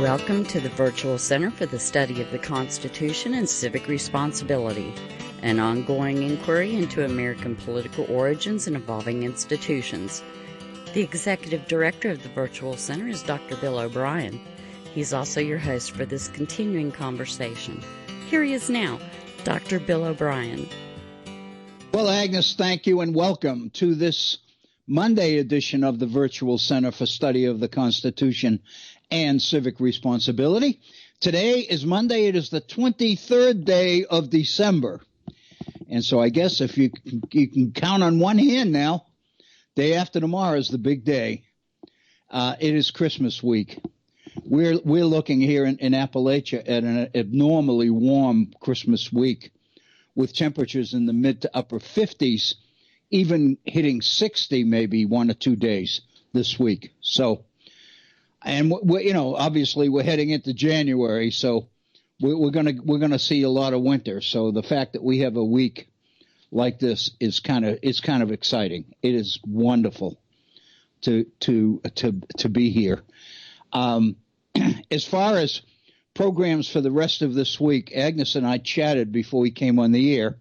Welcome to the Virtual Center for the Study of the Constitution and Civic Responsibility, an ongoing inquiry into American political origins and evolving institutions. The Executive Director of the Virtual Center is Dr. Bill Obrien. He's also your host for this continuing conversation. Here he is now, Dr. Bill Obrien. Well, Agnes, thank you and welcome to this Monday edition of the Virtual Center for Study of the Constitution and Civic Responsibility. Today is Monday. It is the 23rd day of December. And so I guess if you can count on one hand now, day after tomorrow is the big day. It is Christmas week. We're looking here in Appalachia at an abnormally warm Christmas week with temperatures in the mid to upper 50s, even hitting 60 maybe 1 or 2 days this week. So, and obviously we're heading into January, so we're gonna see a lot of winter. So the fact that we have a week like this is kind of exciting. It is wonderful to be here. As far as programs for the rest of this week, Agnes and I chatted before we came on the air.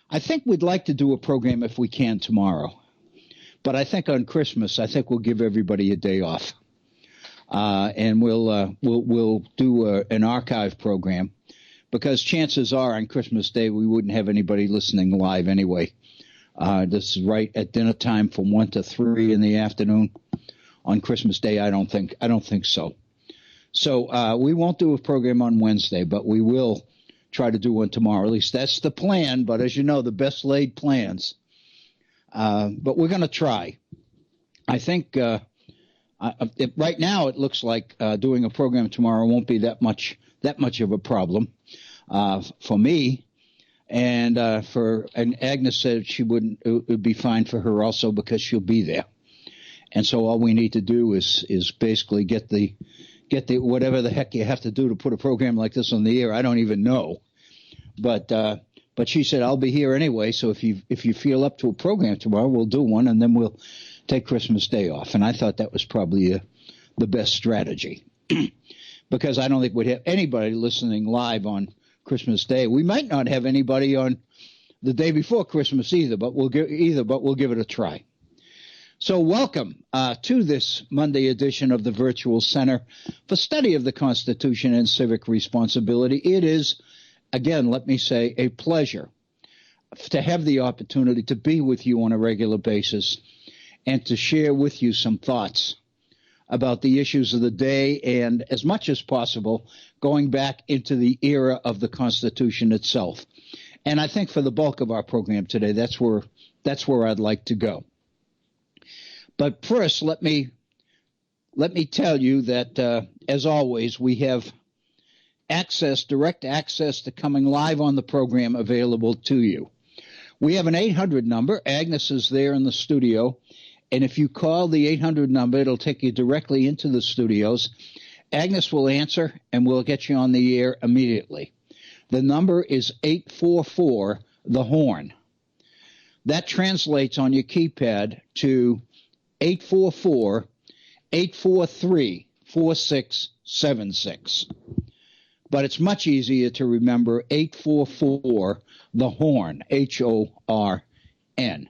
I think we'd like to do a program if we can tomorrow, but I think on Christmas, I think we'll give everybody a day off, and we'll do an archive program, because chances are on Christmas Day we wouldn't have anybody listening live anyway. This is right at dinner time from 1 to 3 in the afternoon on Christmas Day. I don't think so. So we won't do a program on Wednesday, but we will try to do one tomorrow. At least that's the plan. But as you know, the best laid plans. But we're going to try. I think right now it looks like doing a program tomorrow won't be that much of a problem for me. And Agnes said it would be fine for her also, because she'll be there. And so all we need to do is basically get the whatever the heck you have to do to put a program like this on the air. I don't even know, but she said I'll be here anyway. So if you feel up to a program tomorrow, we'll do one, and then we'll take Christmas Day off. And I thought that was probably the best strategy, because I don't think we'd have anybody listening live on Christmas Day. We might not have anybody on the day before Christmas either, but we'll give it a try. So welcome to this Monday edition of the Virtual Center for Study of the Constitution and Civic Responsibility. It is, again, let me say, a pleasure to have the opportunity to be with you on a regular basis and to share with you some thoughts about the issues of the day, and as much as possible going back into the era of the Constitution itself. And I think for the bulk of our program today, that's where I'd like to go. But first, let me tell you that, as always, we have direct access to coming live on the program available to you. We have an 800 number. Agnes is there in the studio. And if you call the 800 number, it'll take you directly into the studios. Agnes will answer, and we'll get you on the air immediately. The number is 844-THE-HORN. That translates on your keypad to 844-843-4676. But it's much easier to remember 844-THE-HORN, H-O-R-N.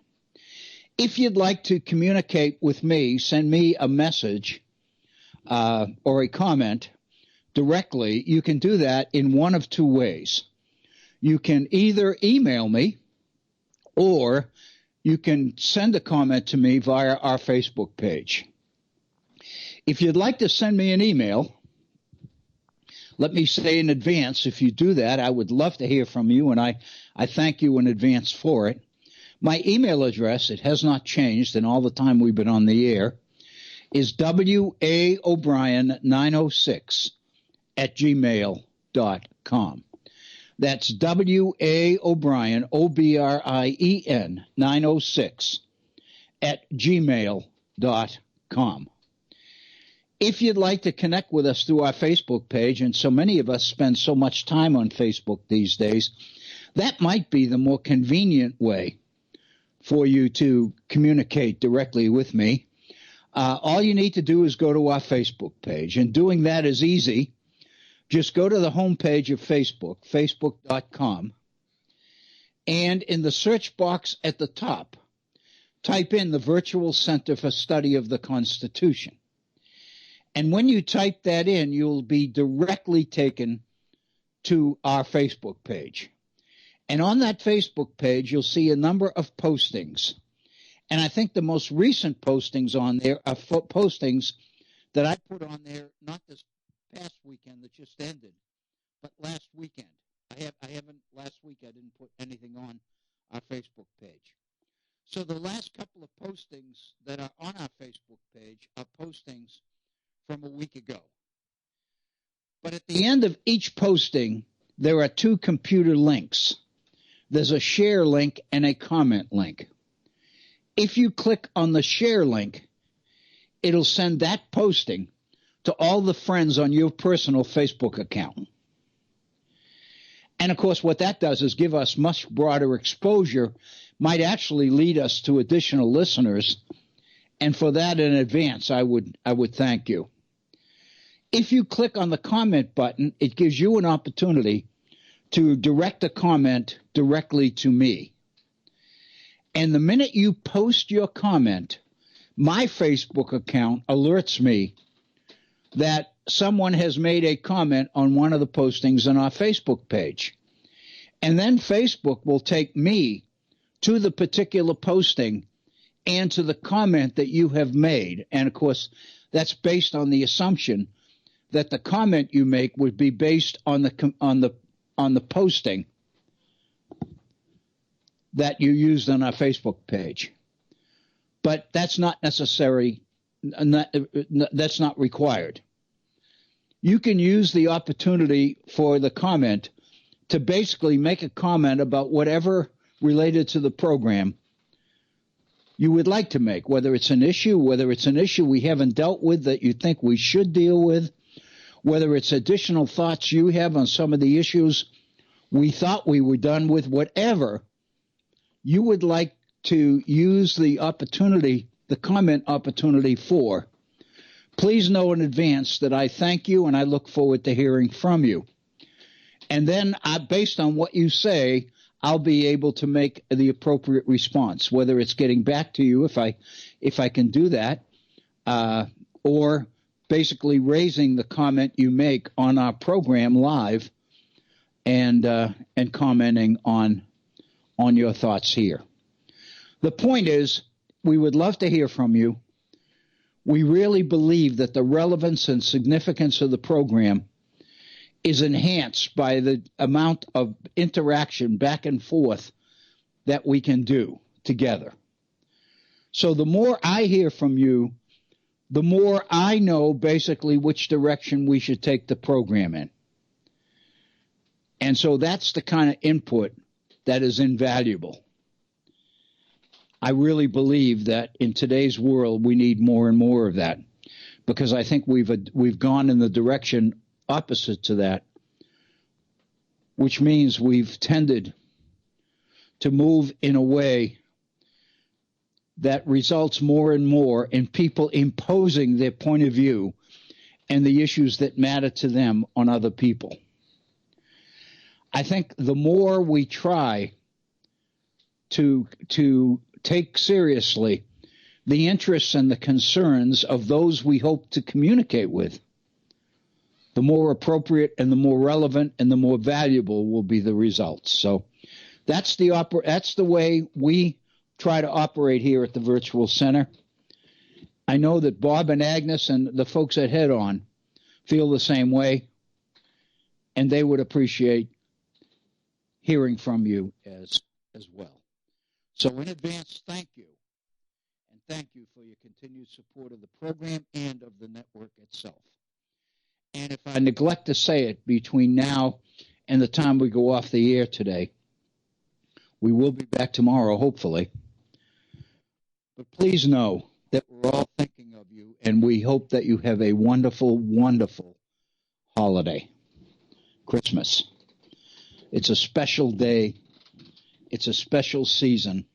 If you'd like to communicate with me, send me a message or a comment directly. You can do that in one of two ways. You can either email me, or you can send a comment to me via our Facebook page. If you'd like to send me an email, let me say in advance, if you do that, I would love to hear from you, and I thank you in advance for it. My email address, it has not changed in all the time we've been on the air, is waobrien906@gmail.com. That's waobrien, O-B-R-I-E-N, 906@gmail.com. If you'd like to connect with us through our Facebook page, and so many of us spend so much time on Facebook these days, that might be the more convenient way for you to communicate directly with me. All you need to do is go to our Facebook page, and doing that is easy. Just go to the homepage of Facebook, facebook.com, and in the search box at the top, type in the Virtual Center for Study of the Constitution. And when you type that in, you'll be directly taken to our Facebook page. And on that Facebook page, you'll see a number of postings. And I think the most recent postings on there are postings that I put on there, not this past weekend that just ended, but last weekend. Last week I didn't put anything on our Facebook page. So the last couple of postings that are on our Facebook page are postings from a week ago. But at the end of each posting, there are two computer links. There's a share link and a comment link. If you click on the share link, it'll send that posting to all the friends on your personal Facebook account. And of course, what that does is give us much broader exposure, might actually lead us to additional listeners. And for that in advance, I would thank you. If you click on the comment button, it gives you an opportunity to direct a comment directly to me. And the minute you post your comment, my Facebook account alerts me that someone has made a comment on one of the postings on our Facebook page. And then Facebook will take me to the particular posting and to the comment that you have made. And of course, that's based on the assumption that the comment you make would be based on the posting that you used on our Facebook page. But that's not necessary. That's not required. You can use the opportunity for the comment to basically make a comment about whatever related to the program you would like to make, whether it's an issue we haven't dealt with that you think we should deal with, whether it's additional thoughts you have on some of the issues we thought we were done with, whatever you would like to use the opportunity, the comment opportunity for. Please know in advance that I thank you and I look forward to hearing from you. And then based on what you say, I'll be able to make the appropriate response, whether it's getting back to you if I can do that, or basically raising the comment you make on our program live and commenting on your thoughts here. The point is, we would love to hear from you. We really believe that the relevance and significance of the program is enhanced by the amount of interaction back and forth that we can do together. So the more I hear from you, the more I know basically which direction we should take the program in. And so that's the kind of input that is invaluable. I really believe that in today's world we need more and more of that, because I think we've gone in the direction opposite to that, which means we've tended to move in a way that results more and more in people imposing their point of view and the issues that matter to them on other people. I think the more we try to take seriously the interests and the concerns of those we hope to communicate with, the more appropriate and the more relevant and the more valuable will be the results. So that's the way we try to operate here at the Virtual Center. I know that Bob and Agnes and the folks at Head On feel the same way, and they would appreciate hearing from you as well. So in advance, thank you. And thank you for your continued support of the program and of the network itself. And if I neglect to say it between now and the time we go off the air today, we will be back tomorrow, hopefully. But please know that we're all thinking of you, and we hope that you have a wonderful, wonderful holiday, Christmas. It's a special day. It's a special season.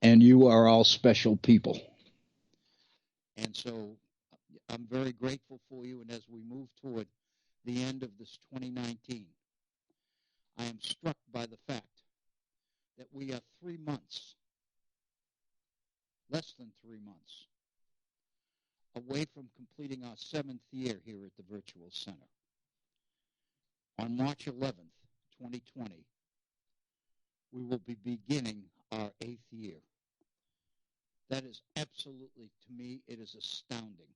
And you are all special people. And so I'm very grateful for you. And as we move toward the end of this 2019, I am struck by the fact that we are 3 months, less than 3 months, away from completing our 7th year here at the Virtual Center. On March 11th, 2020, we will be beginning our 8th year. That is absolutely, to me, it is astounding.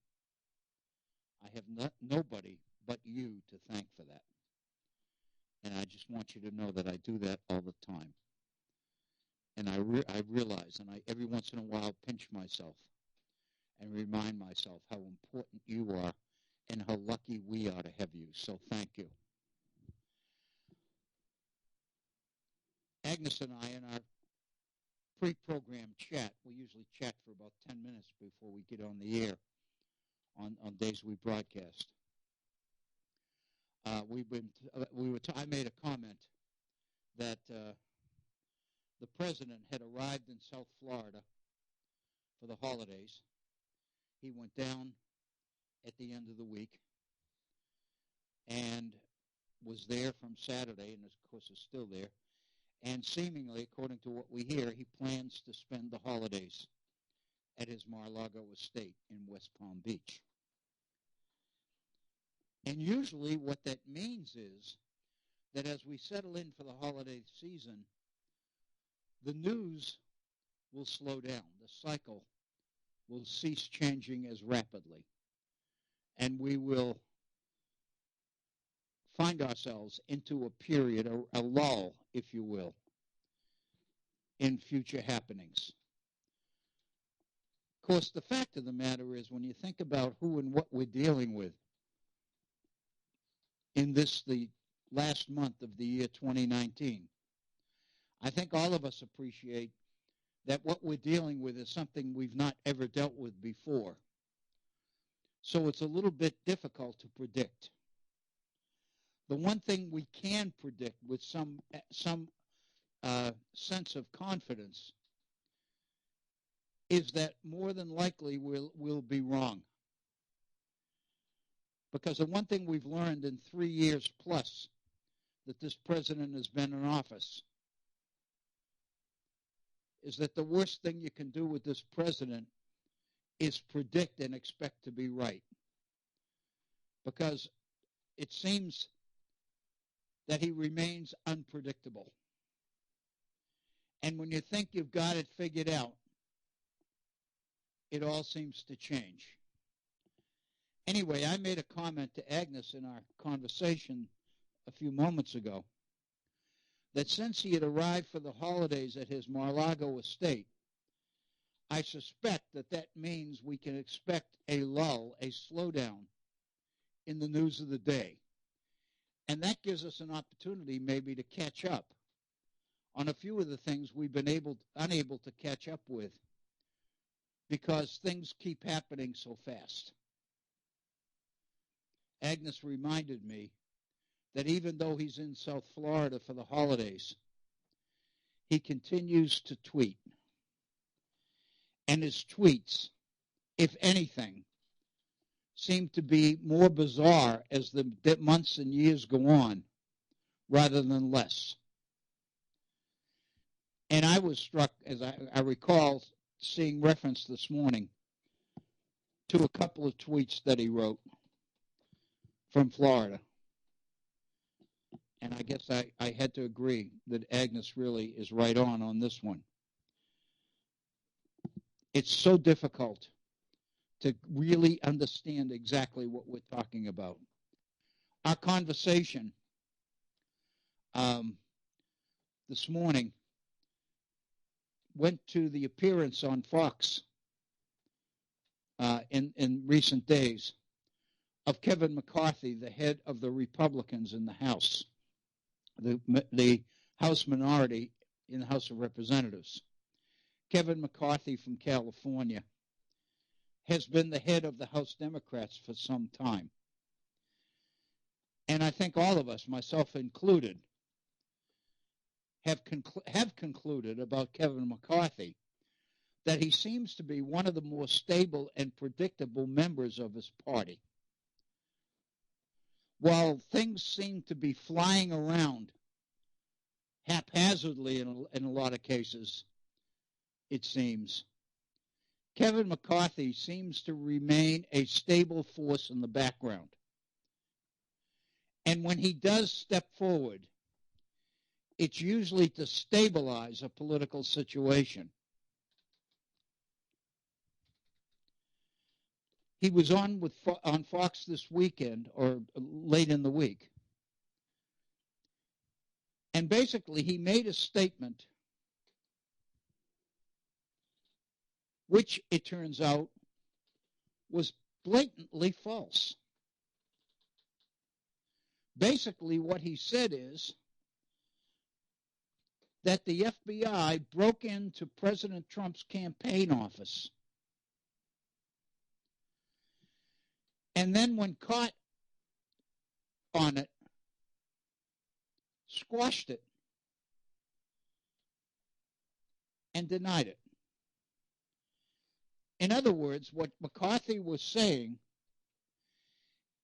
I have nobody but you to thank for that. And I just want you to know that I do that all the time. And I realize, and I every once in a while pinch myself and remind myself how important you are and how lucky we are to have you. So thank you. Agnes and I, in our pre-program chat, we usually chat for about 10 minutes before we get on the air on days we broadcast. I made a comment that the president had arrived in South Florida for the holidays. He went down at the end of the week and was there from Saturday, and of course is still there. And seemingly, according to what we hear, he plans to spend the holidays at his Mar-a-Lago estate in West Palm Beach. And usually what that means is that as we settle in for the holiday season, the news will slow down. The cycle will cease changing as rapidly. And we will find ourselves into a period, a lull, if you will, in future happenings. Of course, the fact of the matter is, when you think about who and what we're dealing with in the last month of the year 2019, I think all of us appreciate that what we're dealing with is something we've not ever dealt with before. So it's a little bit difficult to predict. The one thing we can predict with some sense of confidence is that more than likely we'll be wrong. Because the one thing we've learned in 3 years plus that this president has been in office is that the worst thing you can do with this president is predict and expect to be right. Because it seems that he remains unpredictable. And when you think you've got it figured out, it all seems to change. Anyway, I made a comment to Agnes in our conversation a few moments ago that since he had arrived for the holidays at his Mar-a-Lago estate, I suspect that means we can expect a lull, a slowdown in the news of the day. And that gives us an opportunity maybe to catch up on a few of the things we've been unable to catch up with because things keep happening so fast. Agnes reminded me that even though he's in South Florida for the holidays, he continues to tweet. And his tweets, if anything, seem to be more bizarre as the months and years go on rather than less. And I was struck, as I recall seeing reference this morning to a couple of tweets that he wrote from Florida. And I guess I had to agree that Agnes really is right on this one. It's so difficult to really understand exactly what we're talking about. Our conversation this morning went to the appearance on Fox in recent days of Kevin McCarthy, the head of the Republicans in the House, the House minority in the House of Representatives. Kevin McCarthy from California has been the head of the House Democrats for some time. And I think all of us, myself included, have concluded about Kevin McCarthy that he seems to be one of the more stable and predictable members of his party. While things seem to be flying around haphazardly in a lot of cases, it seems, Kevin McCarthy seems to remain a stable force in the background. And when he does step forward, it's usually to stabilize a political situation. He was on Fox this weekend, or late in the week, and basically he made a statement which, it turns out, was blatantly false. Basically, what he said is that the FBI broke into President Trump's campaign office, and then when caught on it, squashed it and denied it. In other words, what McCarthy was saying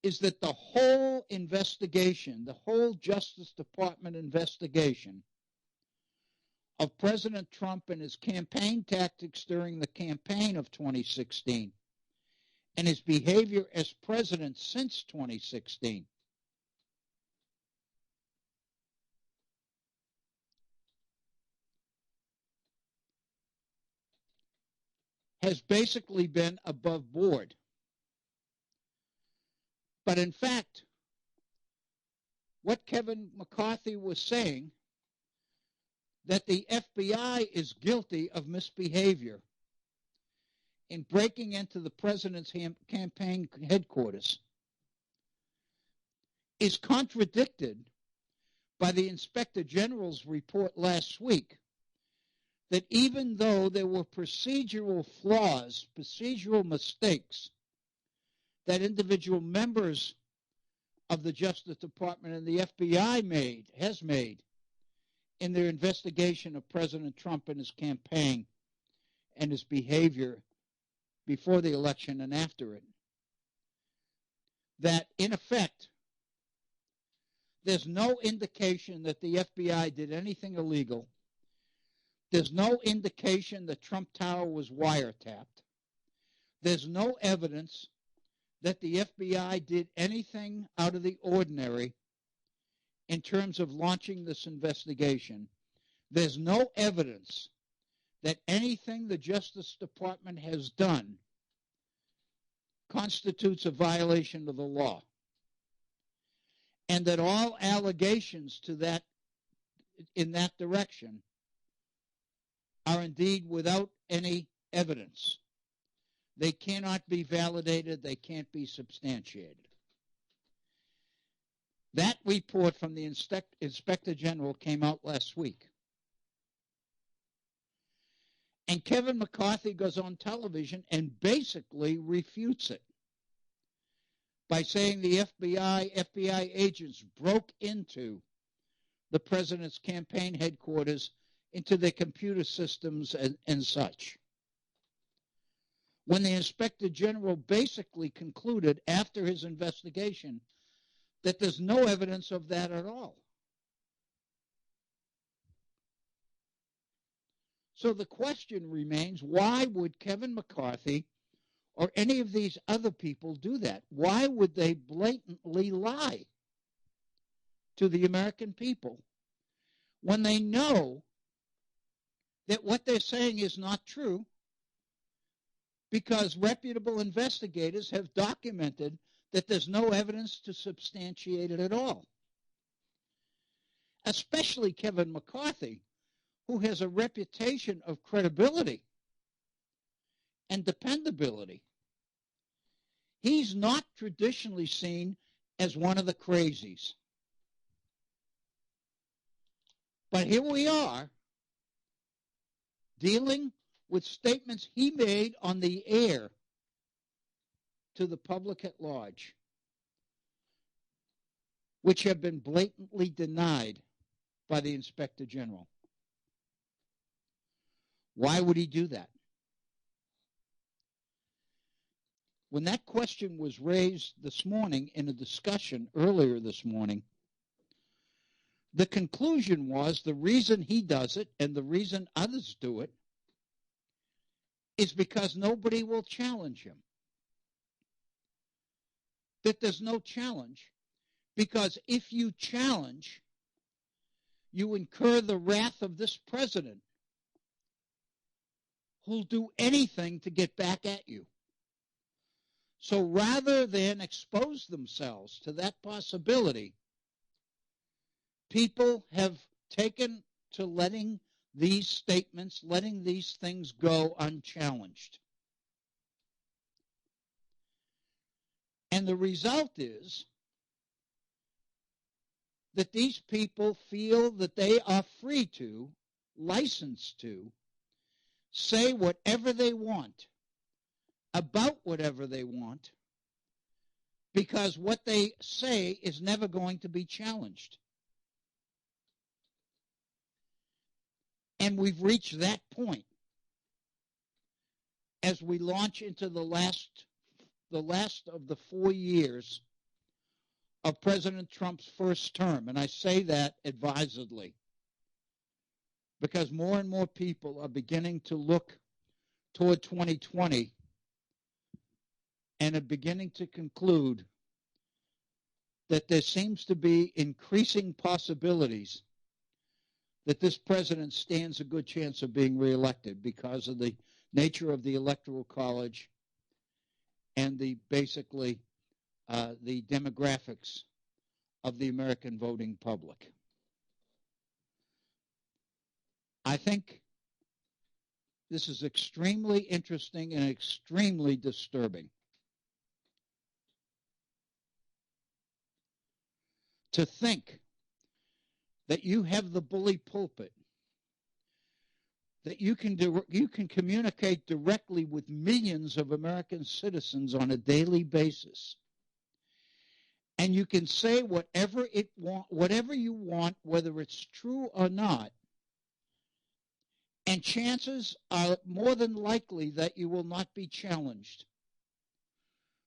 is that the whole investigation, the whole Justice Department investigation of President Trump and his campaign tactics during the campaign of 2016 and his behavior as president since 2016 has basically been above board. But in fact, what Kevin McCarthy was saying, that the FBI is guilty of misbehavior in breaking into the president's campaign headquarters, is contradicted by the Inspector General's report last week, that even though there were procedural flaws, procedural mistakes that individual members of the Justice Department and the FBI has made in their investigation of President Trump and his campaign and his behavior before the election and after it, that in effect, there's no indication that the FBI did anything illegal. There's no indication that Trump Tower was wiretapped. There's no evidence that the FBI did anything out of the ordinary in terms of launching this investigation. There's no evidence that anything the Justice Department has done constitutes a violation of the law, and that all allegations to that in that direction are indeed without any evidence. They cannot be validated. They can't be substantiated. That report from the Inspector General came out last week. And Kevin McCarthy goes on television and basically refutes it by saying the FBI agents broke into the president's campaign headquarters, into their computer systems and such. When the Inspector General basically concluded after his investigation that there's no evidence of that at all. So the question remains, why would Kevin McCarthy or any of these other people do that? Why would they blatantly lie to the American people when they know that what they're saying is not true, because reputable investigators have documented that there's no evidence to substantiate it at all? Especially Kevin McCarthy, who has a reputation of credibility and dependability. He's not traditionally seen as one of the crazies. But here we are, dealing with statements he made on the air to the public at large, which have been blatantly denied by the Inspector General. Why would he do that? when that question was raised this morning in a discussion earlier this morning, the conclusion was the reason he does it and the reason others do it is because nobody will challenge him. That there's no challenge, because if you challenge, you incur the wrath of this president, who'll do anything to get back at you. So rather than expose themselves to that possibility, people have taken to letting these statements, letting these things go unchallenged. And the result is that these people feel that they are free to, licensed to, say whatever they want about whatever they want, because what they say is never going to be challenged. And we've reached that point as we launch into the last of the 4 years of President Trump's first term. And I say that advisedly, because more and more people are beginning to look toward 2020 and are beginning to conclude that there seems to be increasing possibilities that this president stands a good chance of being reelected because of the nature of the Electoral College and the demographics of the American voting public. I think this is extremely interesting and extremely disturbing. To think that you have the bully pulpit, that you can communicate directly with millions of American citizens on a daily basis, and you can say whatever you want, whether it's true or not, and chances are more than likely that you will not be challenged,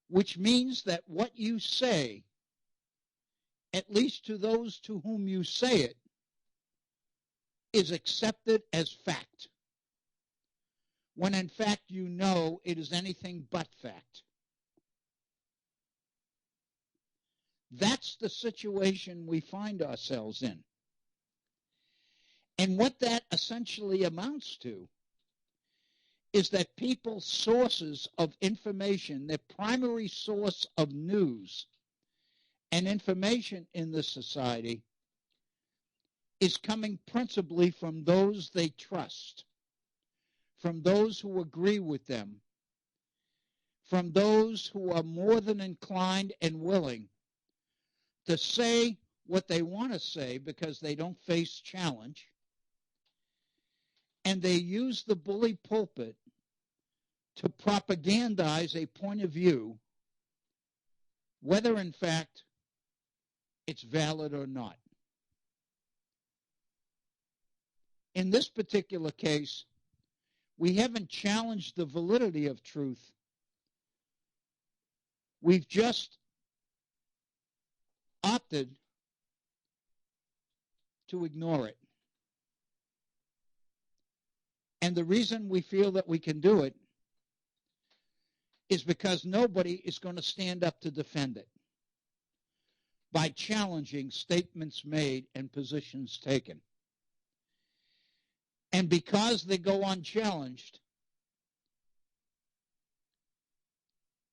which means that what you say, at least to those to whom you say it, is accepted as fact, when in fact you know it is anything but fact. That's the situation we find ourselves in. And what that essentially amounts to is that people's sources of information, their primary source of news and information in this society, is coming principally from those they trust, from those who agree with them, from those who are more than inclined and willing to say what they want to say because they don't face challenge, and they use the bully pulpit to propagandize a point of view, whether in fact it's valid or not. In this particular case, we haven't challenged the validity of truth. We've just opted to ignore it. And the reason we feel that we can do it is because nobody is going to stand up to defend it by challenging statements made and positions taken. And because they go unchallenged,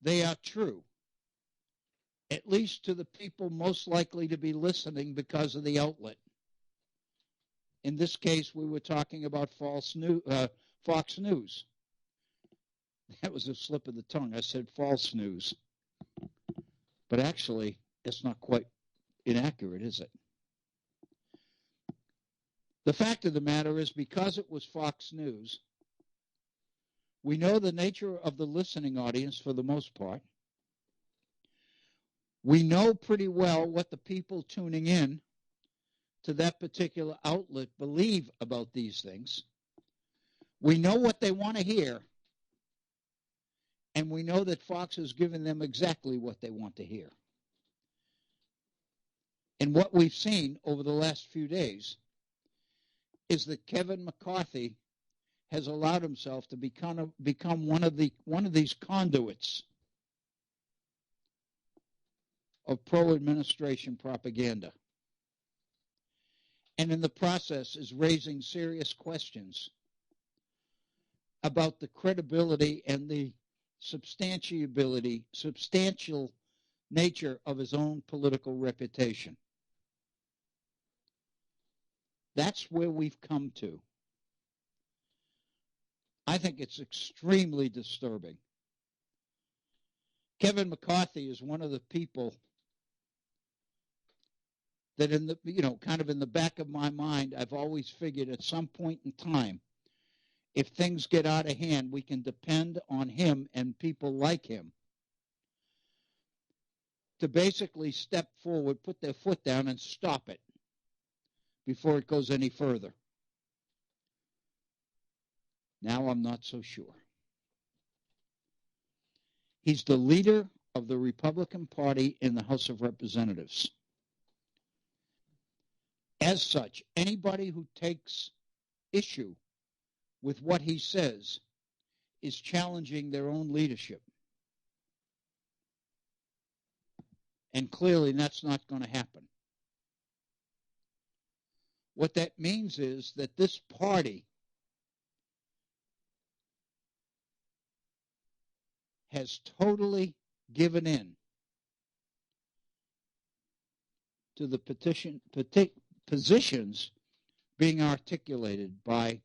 they are true, at least to the people most likely to be listening because of the outlet. In this case, we were talking about Fox News. That was a slip of the tongue. I said false news. But actually, it's not quite inaccurate, is it? The fact of the matter is, because it was Fox News, we know the nature of the listening audience for the most part. We know pretty well what the people tuning in to that particular outlet believe about these things. We know what they want to hear. And we know that Fox has given them exactly what they want to hear. And what we've seen over the last few days is that Kevin McCarthy has allowed himself to become one of these conduits of pro-administration propaganda. And in the process is raising serious questions about the credibility and the substantial nature of his own political reputation. That's where we've come to. I think it's extremely disturbing. Kevin McCarthy is one of the people that in the, kind of in the back of my mind, I've always figured at some point in time, if things get out of hand, we can depend on him and people like him to basically step forward, put their foot down, and stop it before it goes any further. Now I'm not so sure. He's the leader of the Republican Party in the House of Representatives. As such, anybody who takes issue with what he says is challenging their own leadership. And clearly that's not going to happen. What that means is that this party has totally given in to the positions being articulated by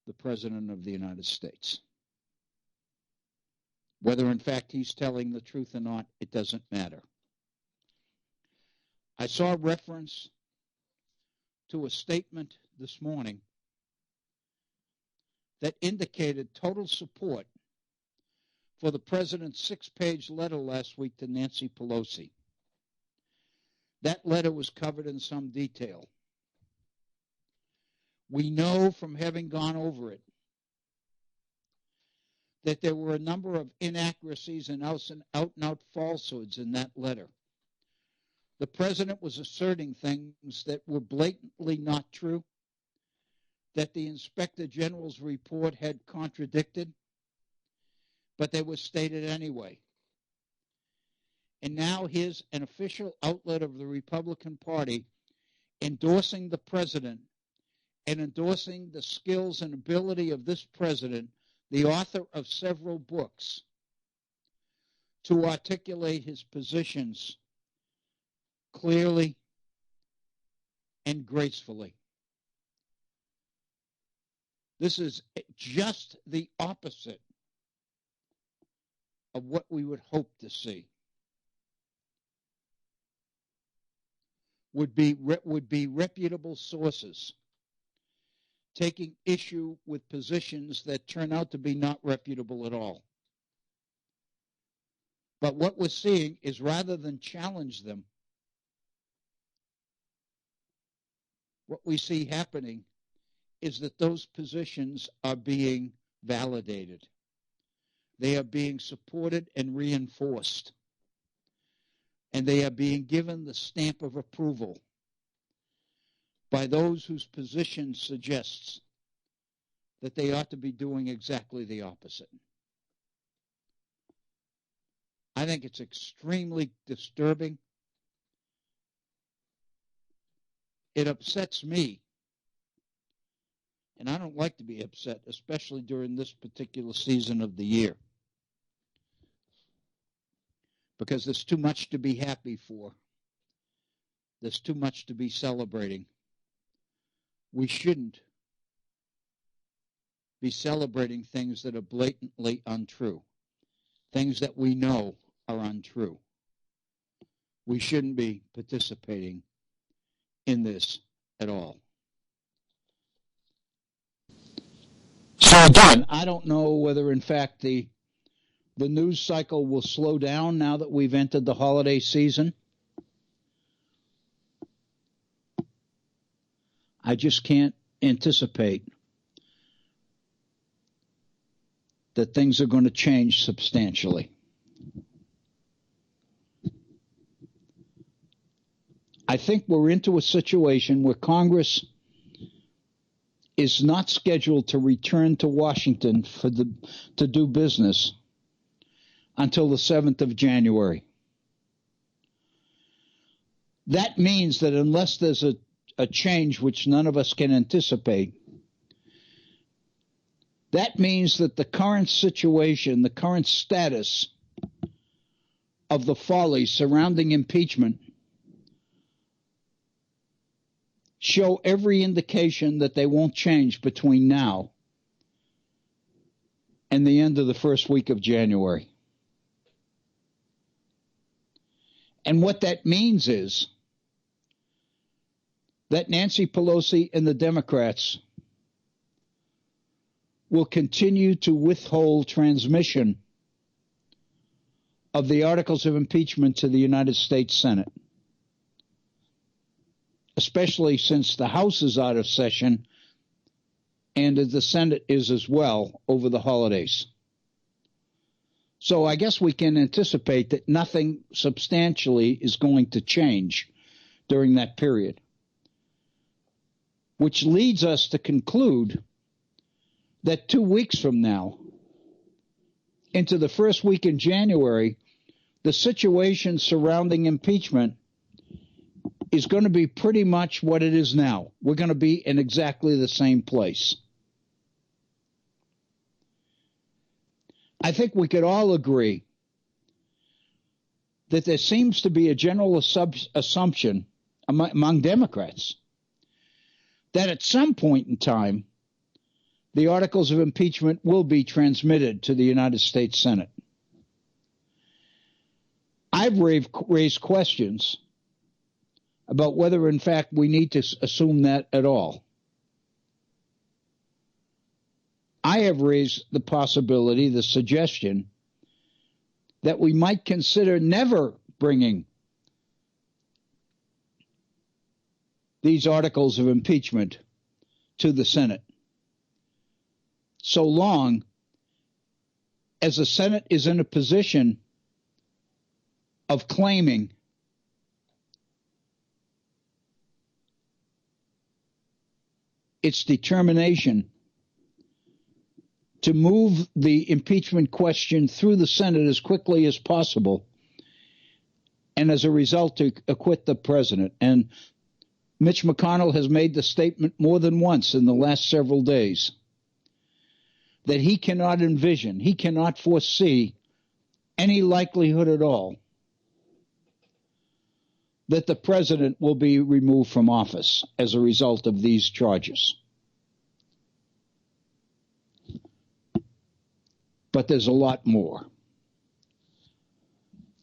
the President of the United States. Whether, in fact, he's telling the truth or not, it doesn't matter. I saw reference to a statement this morning that indicated total support for the President's 6-page letter last week to Nancy Pelosi. That letter was covered in some detail. We know from having gone over it that there were a number of inaccuracies and out-and-out falsehoods in that letter. The President was asserting things that were blatantly not true, that the Inspector General's report had contradicted, but they were stated anyway. And now here's an official outlet of the Republican Party endorsing the President and endorsing the skills and ability of this President, the author of several books, to articulate his positions clearly and gracefully. This is just the opposite of what we would hope to see. Would be reputable sources taking issue with positions that turn out to be not reputable at all. But what we're seeing is rather than challenge them, what we see happening is that those positions are being validated. They are being supported and reinforced. And they are being given the stamp of approval by those whose position suggests that they ought to be doing exactly the opposite. I think it's extremely disturbing. It upsets me. And I don't like to be upset, especially during this particular season of the year, because there's too much to be happy for. There's too much to be celebrating. We shouldn't be celebrating things that are blatantly untrue, things that we know are untrue. We shouldn't be participating in this at all. So again, I don't know whether, in fact, the news cycle will slow down now that we've entered the holiday season. I just can't anticipate that things are going to change substantially. I think we're into a situation where Congress is not scheduled to return to Washington to do business until the 7th of January. That means that unless there's a change which none of us can anticipate, that means that the current situation, the current status of the follies surrounding impeachment show every indication that they won't change between now and the end of the first week of January. And what that means is that Nancy Pelosi and the Democrats will continue to withhold transmission of the articles of impeachment to the United States Senate, especially since the House is out of session and the Senate is as well over the holidays. So I guess we can anticipate that nothing substantially is going to change during that period, which leads us to conclude that 2 weeks from now, into the first week in January, the situation surrounding impeachment is going to be pretty much what it is now. We're going to be in exactly the same place. I think we could all agree that there seems to be a general assumption among Democrats that at some point in time, the articles of impeachment will be transmitted to the United States Senate. I've raised questions about whether, in fact, we need to assume that at all. I have raised the possibility, the suggestion, that we might consider never bringing these articles of impeachment to the Senate, so long as the Senate is in a position of claiming its determination to move the impeachment question through the Senate as quickly as possible, and as a result to acquit the president. And Mitch McConnell has made the statement more than once in the last several days that he cannot envision, he cannot foresee any likelihood at all that the president will be removed from office as a result of these charges. But there's a lot more.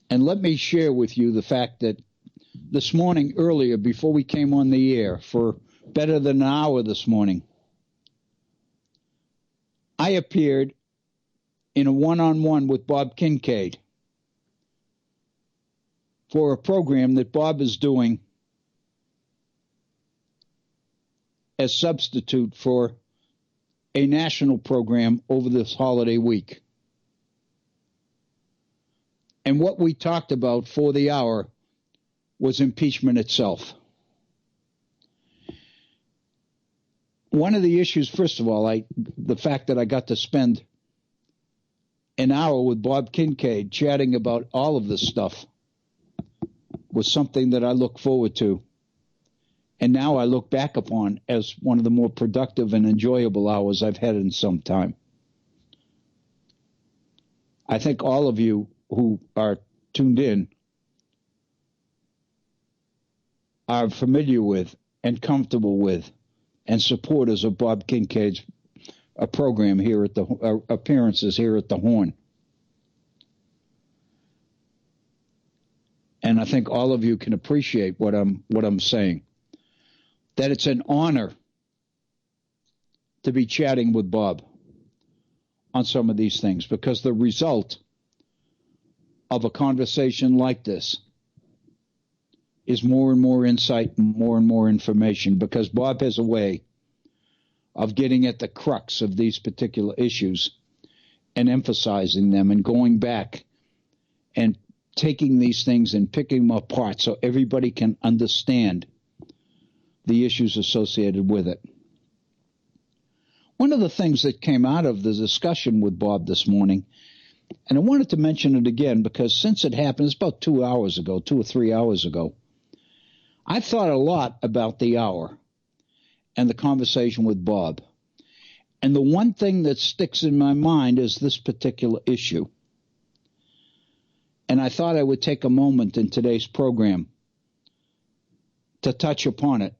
And let me share with you the fact that this morning, earlier, before we came on the air, for better than an hour this morning, I appeared in a one-on-one with Bob Kincaid for a program that Bob is doing as substitute for a national program over this holiday week. And what we talked about for the hour was impeachment itself. One of the issues, first of all, the fact that I got to spend an hour with Bob Kincaid chatting about all of this stuff was something that I look forward to. And now I look back upon as one of the more productive and enjoyable hours I've had in some time. I think all of you who are tuned in are familiar with and comfortable with and supporters of Bob Kincaid's program here at the appearances here at the Horn. And I think all of you can appreciate what I'm saying. That it's an honor to be chatting with Bob on some of these things, because the result of a conversation like this is more and more insight and more information, because Bob has a way of getting at the crux of these particular issues and emphasizing them and going back and taking these things and picking them apart so everybody can understand the issues associated with it. One of the things that came out of the discussion with Bob this morning, and I wanted to mention it again because since it happened, it's about 2 or 3 hours ago, I thought a lot about the hour and the conversation with Bob. And the one thing that sticks in my mind is this particular issue. And I thought I would take a moment in today's program to touch upon it.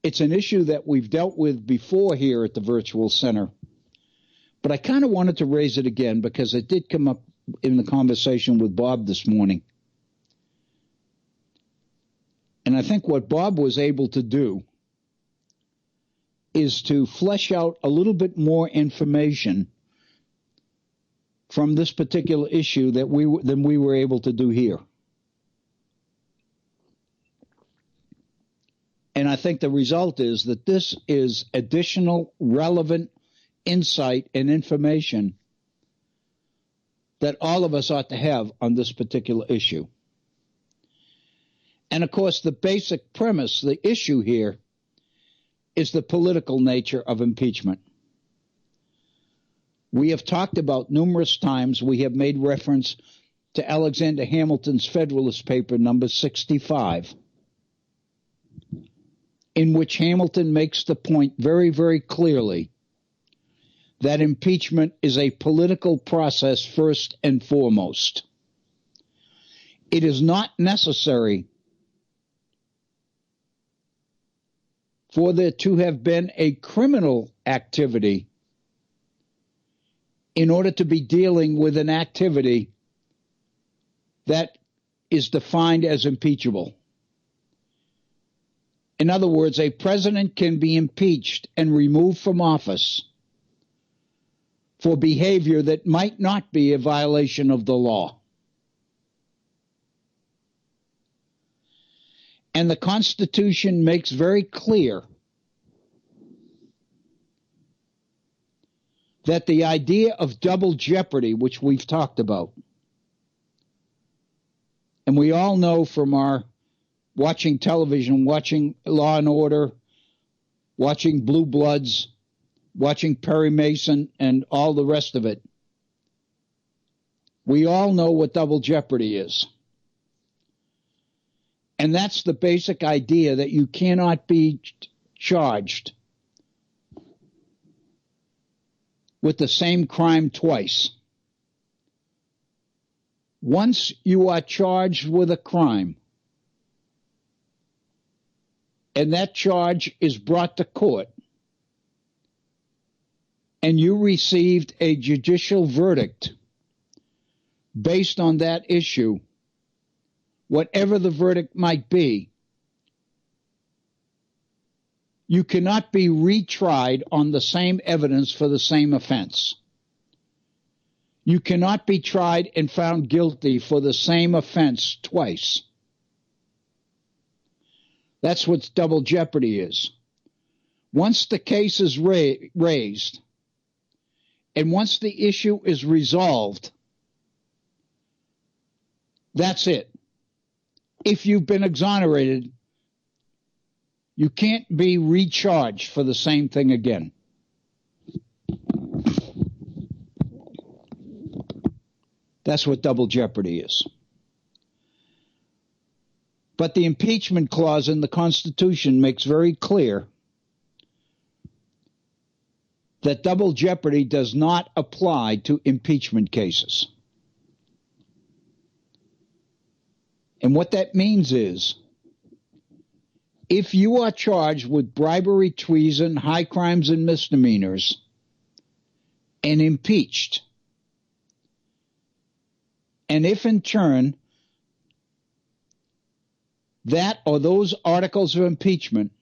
It's an issue that we've dealt with before here at the Virtual Center, but I kind of wanted to raise it again because it did come up in the conversation with Bob this morning. And I think what Bob was able to do is to flesh out a little bit more information from this particular issue than we were able to do here. And I think the result is that this is additional relevant insight and information that all of us ought to have on this particular issue. And of course, the basic premise, the issue here, is the political nature of impeachment. We have talked about numerous times, we have made reference to Alexander Hamilton's Federalist paper number 65, in which Hamilton makes the point very, very clearly that impeachment is a political process first and foremost. It is not necessary for there to have been a criminal activity in order to be dealing with an activity that is defined as impeachable. In other words, a president can be impeached and removed from office for behavior that might not be a violation of the law. And the Constitution makes very clear that the idea of double jeopardy, which we've talked about, and we all know from our watching television, watching Law and Order, watching Blue Bloods, watching Perry Mason, and all the rest of it, we all know what double jeopardy is. And that's the basic idea, that you cannot be charged with the same crime twice. Once you are charged with a crime, and that charge is brought to court, and you received a judicial verdict based on that issue, whatever the verdict might be, you cannot be retried on the same evidence for the same offense. You cannot be tried and found guilty for the same offense twice. That's what double jeopardy is. Once the case is raised, and once the issue is resolved, that's it. If you've been exonerated, you can't be recharged for the same thing again. That's what double jeopardy is. But the impeachment clause in the Constitution makes very clear that double jeopardy does not apply to impeachment cases. And what that means is, if you are charged with bribery, treason, high crimes, and misdemeanors, and impeached, and if in turn that or those articles of impeachment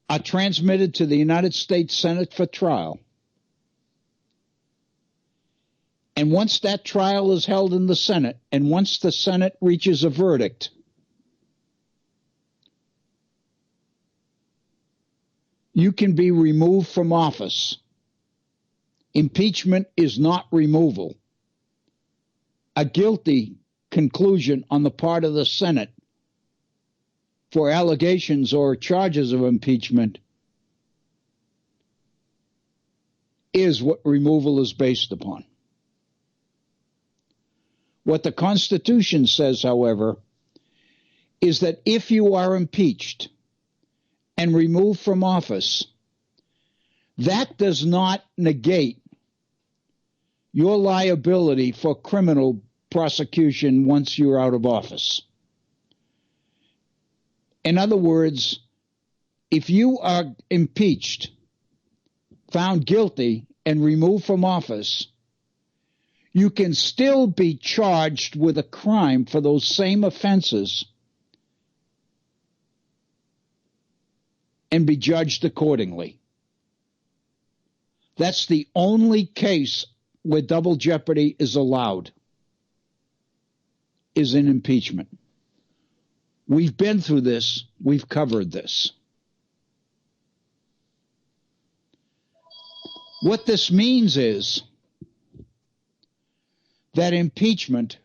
are transmitted to the United States Senate for trial, and once that trial is held in the Senate, and once the Senate reaches a verdict, you can be removed from office Impeachment is not removal. A guilty conclusion on the part of the Senate for allegations or charges of impeachment is what removal is based upon. What the Constitution says, however, is that if you are impeached and removed from office, that does not negate your liability for criminal prosecution once you're out of office. In other words, if you are impeached, found guilty, and removed from office, you can still be charged with a crime for those same offenses and be judged accordingly. That's the only case where double jeopardy is allowed, is in impeachment. We've been through this. We've covered this. What this means is that impeachment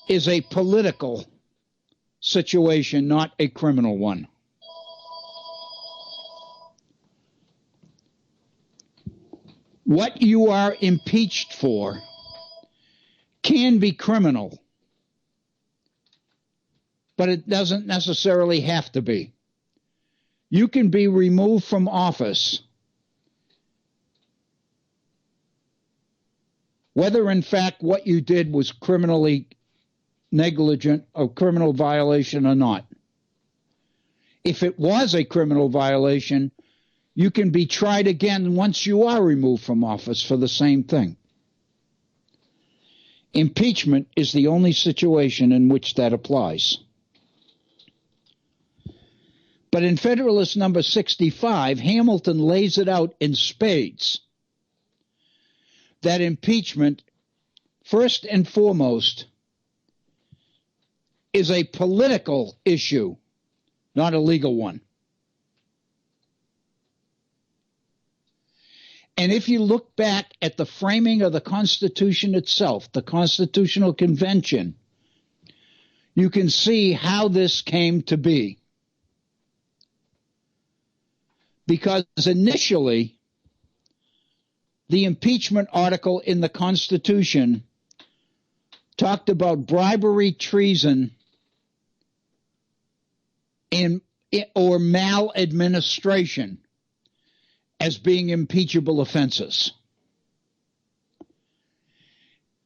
is a political situation, not a criminal one. What you are impeached for can be criminal, but it doesn't necessarily have to be. You can be removed from office whether in fact what you did was criminally negligent or criminal violation or not. If it was a criminal violation, you can be tried again once you are removed from office for the same thing. Impeachment is the only situation in which that applies. But in Federalist number 65, Hamilton lays it out in spades that impeachment, first and foremost, is a political issue, not a legal one. And if you look back at the framing of the Constitution itself, the Constitutional Convention, you can see how this came to be. Because initially, the impeachment article in the Constitution talked about bribery, treason, or maladministration as being impeachable offenses.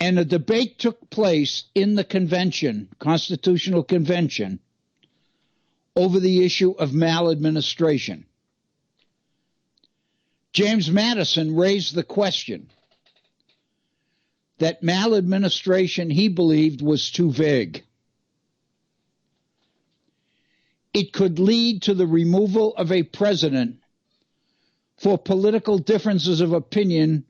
And a debate took place in the convention, Constitutional Convention, over the issue of maladministration. James Madison raised the question that maladministration, he believed, was too vague. It could lead to the removal of a president for political differences of opinion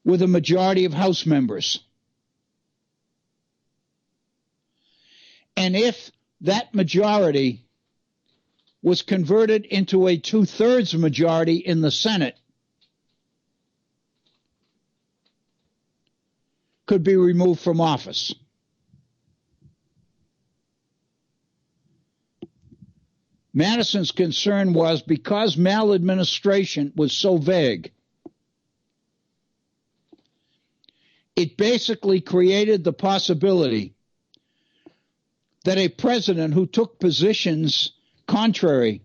with a majority of House members. And if that majority was converted into a two-thirds majority in the Senate, could be removed from office. Madison's concern was because maladministration was so vague, it basically created the possibility that a president who took positions contrary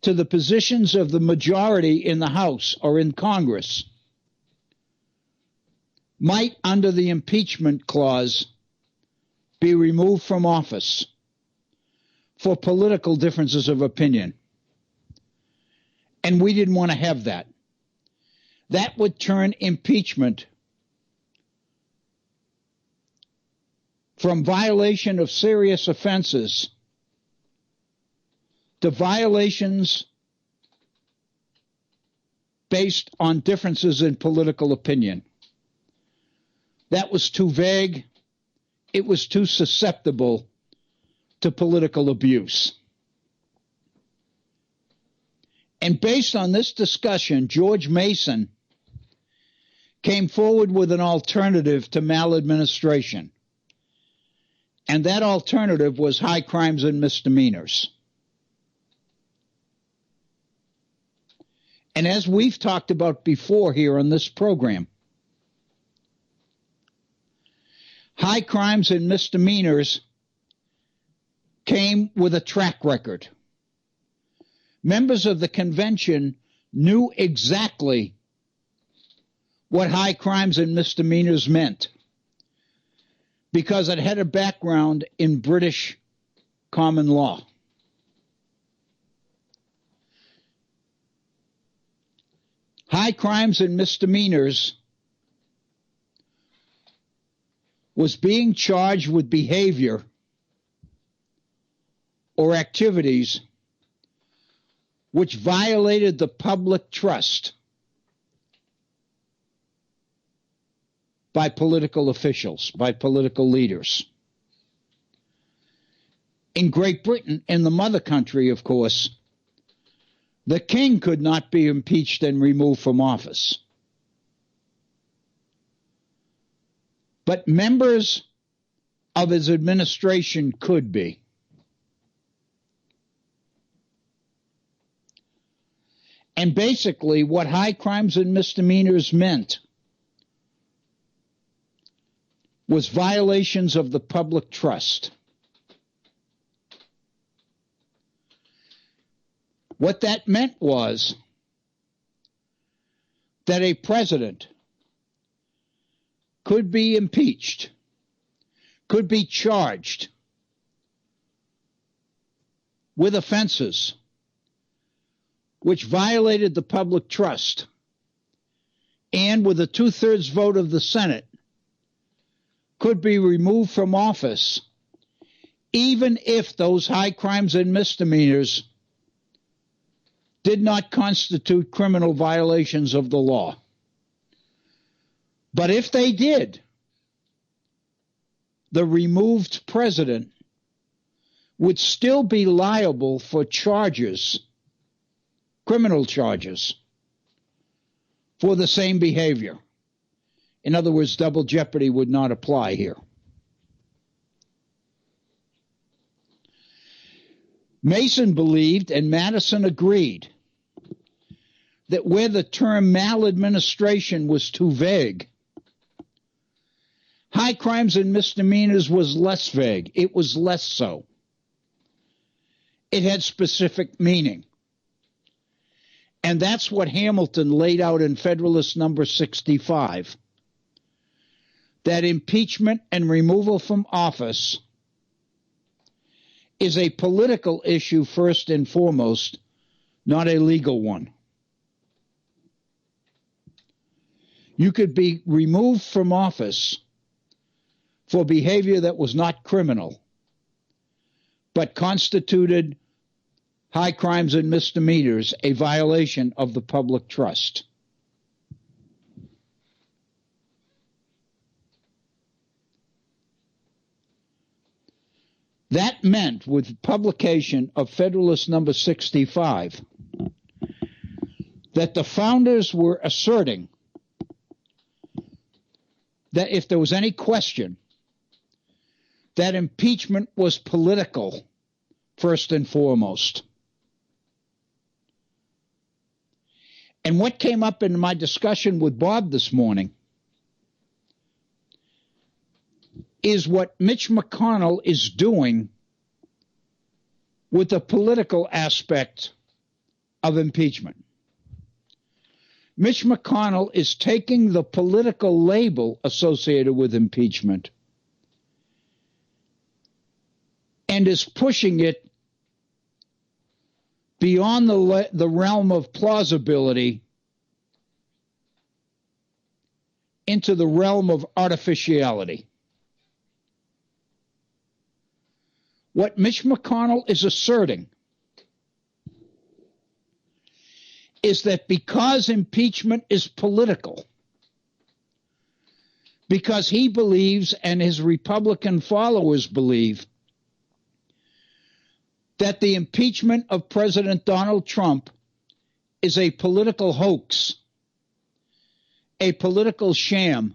to the positions of the majority in the House or in Congress might, under the impeachment clause, be removed from office for political differences of opinion. And we didn't want to have that. That would turn impeachment from violation of serious offenses to violations based on differences in political opinion. That was too vague. It was too susceptible to political abuse. And based on this discussion, George Mason came forward with an alternative to maladministration. And that alternative was high crimes and misdemeanors. And as we've talked about before here on this program, high crimes and misdemeanors came with a track record. Members of the convention knew exactly what high crimes and misdemeanors meant because it had a background in British common law. High crimes and misdemeanors was being charged with behavior or activities which violated the public trust by political officials, by political leaders. In Great Britain, in the mother country, of course, the king could not be impeached and removed from office. But members of his administration could be. And basically, what high crimes and misdemeanors meant was violations of the public trust. What that meant was that a president could be impeached, could be charged with offenses which violated the public trust, and with a two-thirds vote of the Senate, could be removed from office, even if those high crimes and misdemeanors did not constitute criminal violations of the law. But if they did, the removed president would still be liable for charges, criminal charges, for the same behavior. In other words, double jeopardy would not apply here. Mason believed, and Madison agreed, that where the term maladministration was too vague, high crimes and misdemeanors was less vague. It was less so. It had specific meaning. And that's what Hamilton laid out in Federalist number 65, that impeachment and removal from office is a political issue first and foremost, not a legal one. You could be removed from office for behavior that was not criminal, but constituted high crimes and misdemeanors, a violation of the public trust. That meant, with publication of Federalist number 65, that the founders were asserting that if there was any question, that impeachment was political, first and foremost. And what came up in my discussion with Bob this morning is what Mitch McConnell is doing with the political aspect of impeachment. Mitch McConnell is taking the political label associated with impeachment and is pushing it beyond the realm of plausibility into the realm of artificiality. What Mitch McConnell is asserting is that because impeachment is political, because he believes and his Republican followers believe that the impeachment of President Donald Trump is a political hoax, a political sham.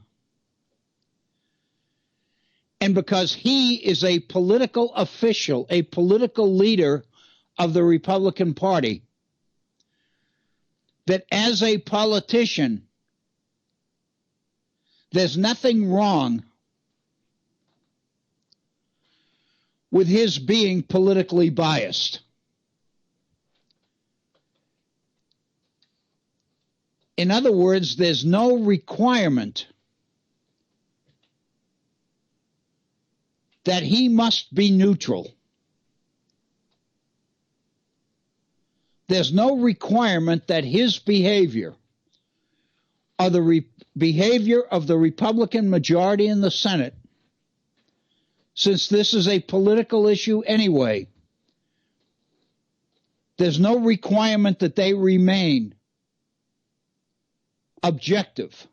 And because he is a political official, a political leader of the Republican Party, that as a politician, there's nothing wrong with his being politically biased. In other words, there's no requirement that he must be neutral. There's no requirement that his behavior or the behavior of the Republican majority in the Senate, since this is a political issue anyway, there's no requirement that they remain objective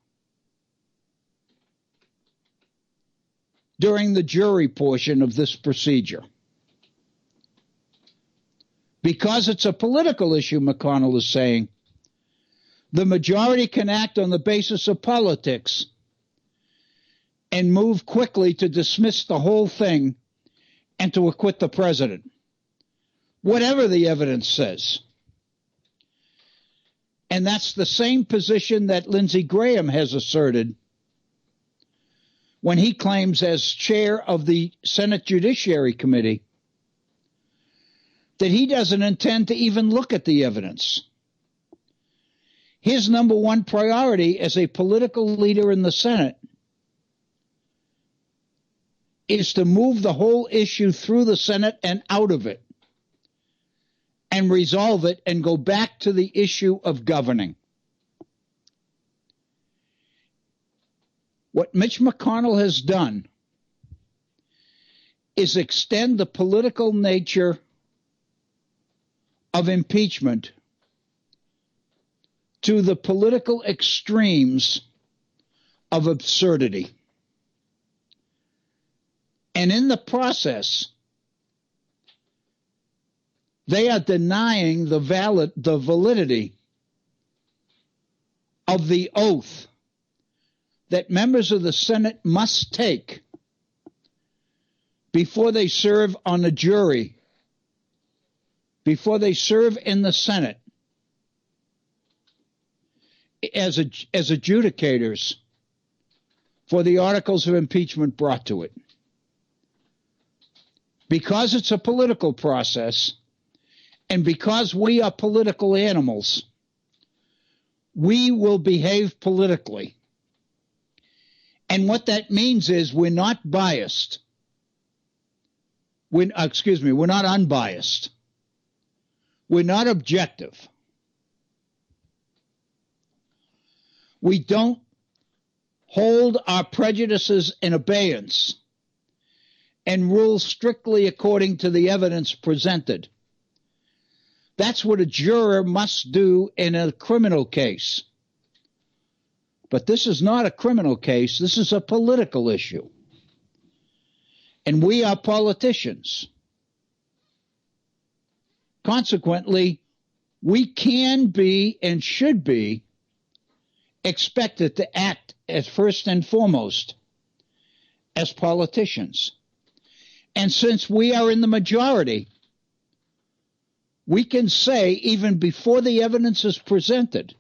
during the jury portion of this procedure. Because it's a political issue, McConnell is saying, the majority can act on the basis of politics and move quickly to dismiss the whole thing and to acquit the president, whatever the evidence says. And that's the same position that Lindsey Graham has asserted when he claims, as chair of the Senate Judiciary Committee, that he doesn't intend to even look at the evidence. His number one priority as a political leader in the Senate is to move the whole issue through the Senate and out of it and resolve it and go back to the issue of governing. What Mitch McConnell has done is extend the political nature of impeachment to the political extremes of absurdity. And in the process, they are denying the validity of the oath that members of the Senate must take before they serve on a jury, before they serve in the Senate as adjudicators for the articles of impeachment brought to it. Because it's a political process, and because we are political animals, we will behave politically. And what that means is we're not biased. We're not unbiased. We're not objective. We don't hold our prejudices in abeyance and rule strictly according to the evidence presented. That's what a juror must do in a criminal case. But this is not a criminal case. This is a political issue. And we are politicians. Consequently, we can be and should be expected to act as first and foremost as politicians. And since we are in the majority, we can say, even before the evidence is presented,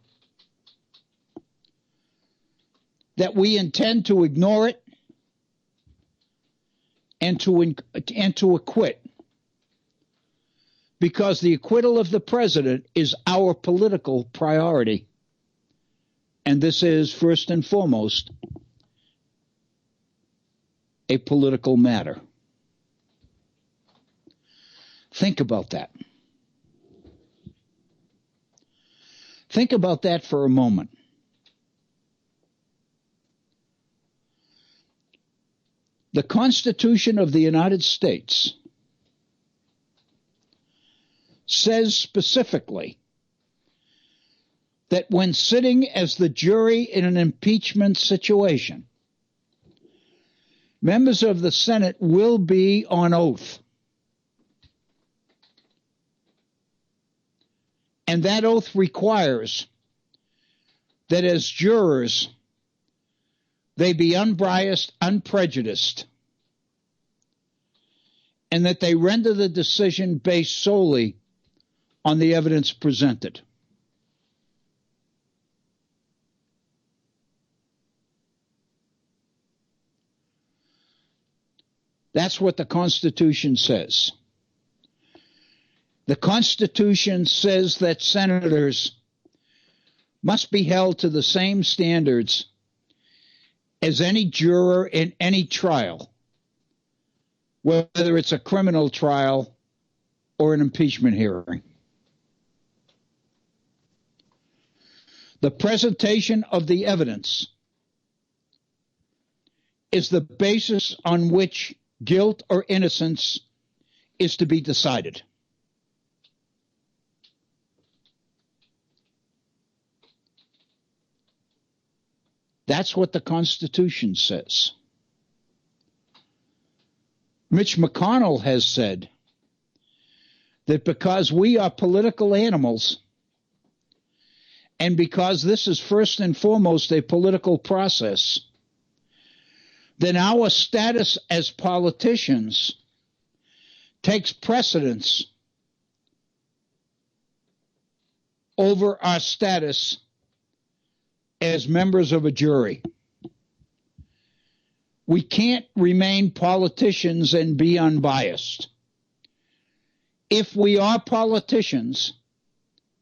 that we intend to ignore it and to acquit, because the acquittal of the president is our political priority. And this is, first and foremost, a political matter. Think about that. Think about that for a moment. The Constitution of the United States says specifically that when sitting as the jury in an impeachment situation, members of the Senate will be on oath. And that oath requires that as jurors, they be unbiased, unprejudiced, and that they render the decision based solely on the evidence presented. That's what the Constitution says. The Constitution says that senators must be held to the same standards as any juror in any trial, whether it's a criminal trial or an impeachment hearing. The presentation of the evidence is the basis on which guilt or innocence is to be decided. That's what the Constitution says. Mitch McConnell has said that because we are political animals, and because this is first and foremost a political process, then our status as politicians takes precedence over our status as members of a jury. We can't remain politicians and be unbiased. If we are politicians,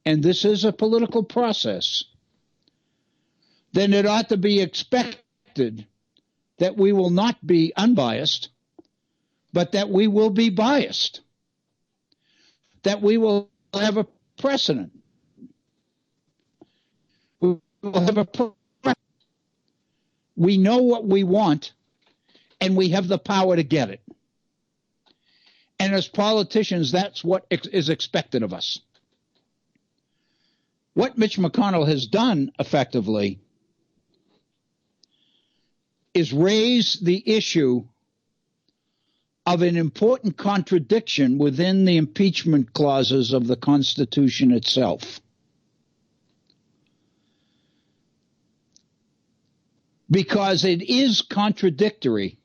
and this is a political process, then it ought to be expected that we will not be unbiased, but that we will be biased, that we will have a precedent. We will have a precedent. We know what we want, and we have the power to get it. And as politicians, that's what is expected of us. What Mitch McConnell has done effectively is raise the issue of an important contradiction within the impeachment clauses of the Constitution itself. Because it is contradictory.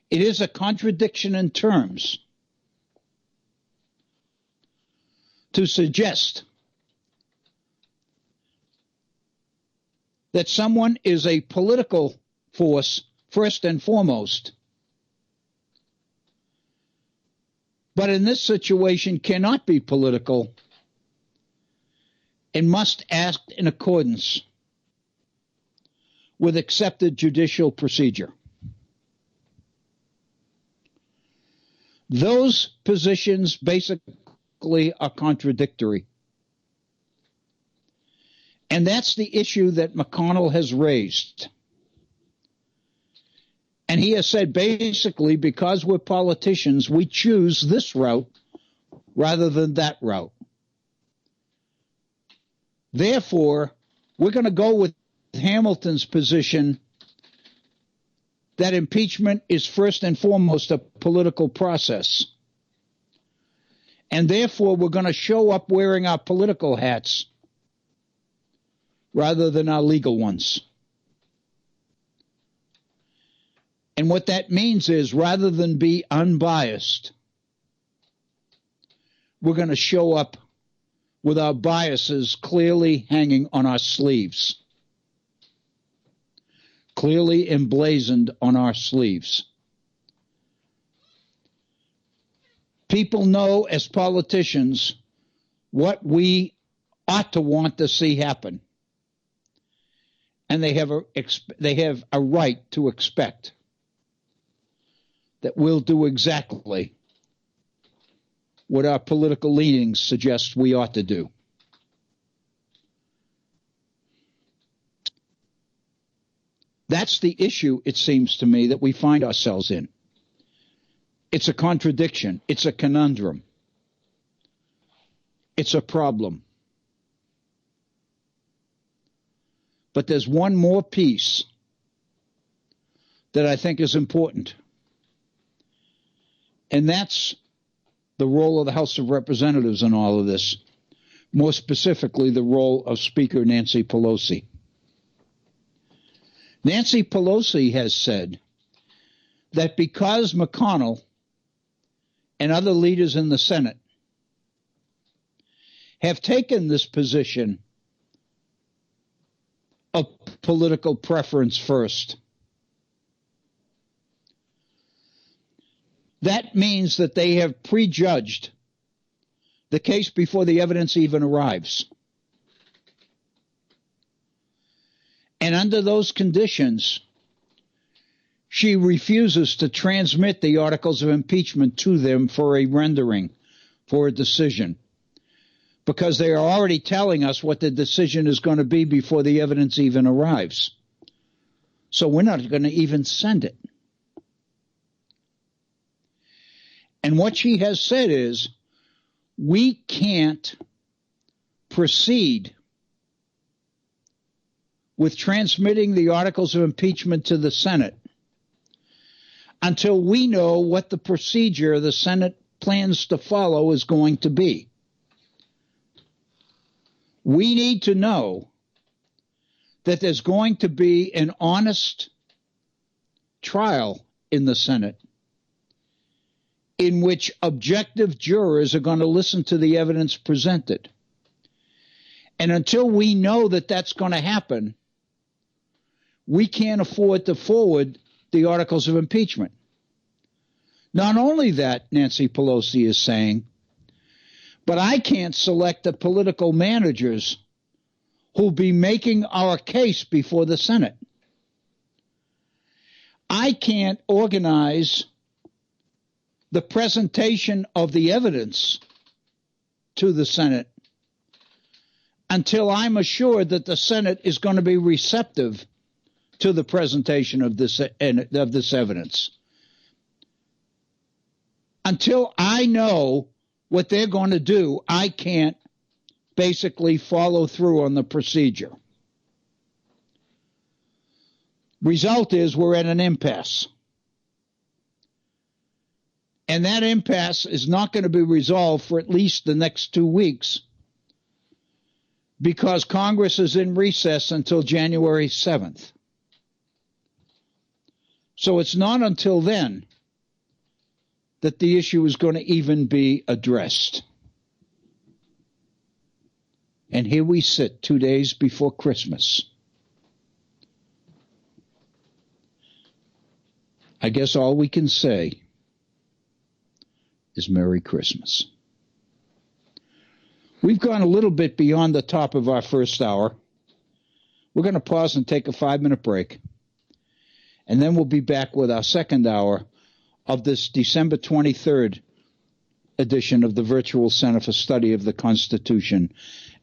It is a contradiction in terms to suggest that someone is a political force first and foremost, but in this situation cannot be political and must act in accordance with accepted judicial procedure. Those positions basically are contradictory. And that's the issue that McConnell has raised. And he has said basically because we're politicians, we choose this route rather than that route. Therefore, we're going to go with Hamilton's position that impeachment is first and foremost a political process. And therefore, we're going to show up wearing our political hats rather than our legal ones. And what that means is rather than be unbiased, we're going to show up with our biases clearly hanging on our sleeves, clearly emblazoned on our sleeves. People know as politicians what we ought to want to see happen. And they have a right to expect that we'll do exactly what our political leanings suggest we ought to do. That's the issue, it seems to me, that we find ourselves in. It's a contradiction. It's a conundrum. It's a problem. But there's one more piece that I think is important. And that's the role of the House of Representatives in all of this. more specifically the role of Speaker Nancy Pelosi. Nancy Pelosi has said that because McConnell and other leaders in the Senate have taken this position of political preference first, that means that they have prejudged the case before the evidence even arrives. And under those conditions, she refuses to transmit the articles of impeachment to them for a rendering, for a decision, because they are already telling us what the decision is going to be before the evidence even arrives. So we're not going to even send it. And what she has said is, we can't proceed with transmitting the articles of impeachment to the Senate until we know what the procedure the Senate plans to follow is going to be. We need to know that there's going to be an honest trial in the Senate in which objective jurors are going to listen to the evidence presented. And until we know that that's going to happen, we can't afford to forward the articles of impeachment. Not only that, Nancy Pelosi is saying, but I can't select the political managers who'll be making our case before the Senate. I can't organize the presentation of the evidence to the Senate until I'm assured that the Senate is going to be receptive to the presentation of this evidence. Until I know what they're going to do, I can't basically follow through on the procedure. Result is we're at an impasse. And that impasse is not going to be resolved for at least the next 2 weeks because Congress is in recess until January 7th. So it's not until then that the issue is going to even be addressed. And here we sit 2 days before Christmas. I guess all we can say is Merry Christmas. We've gone a little bit beyond the top of our first hour. We're going to pause and take a 5-minute break. And then we'll be back with our second hour of this December 23rd edition of the Virtual Center for Study of the Constitution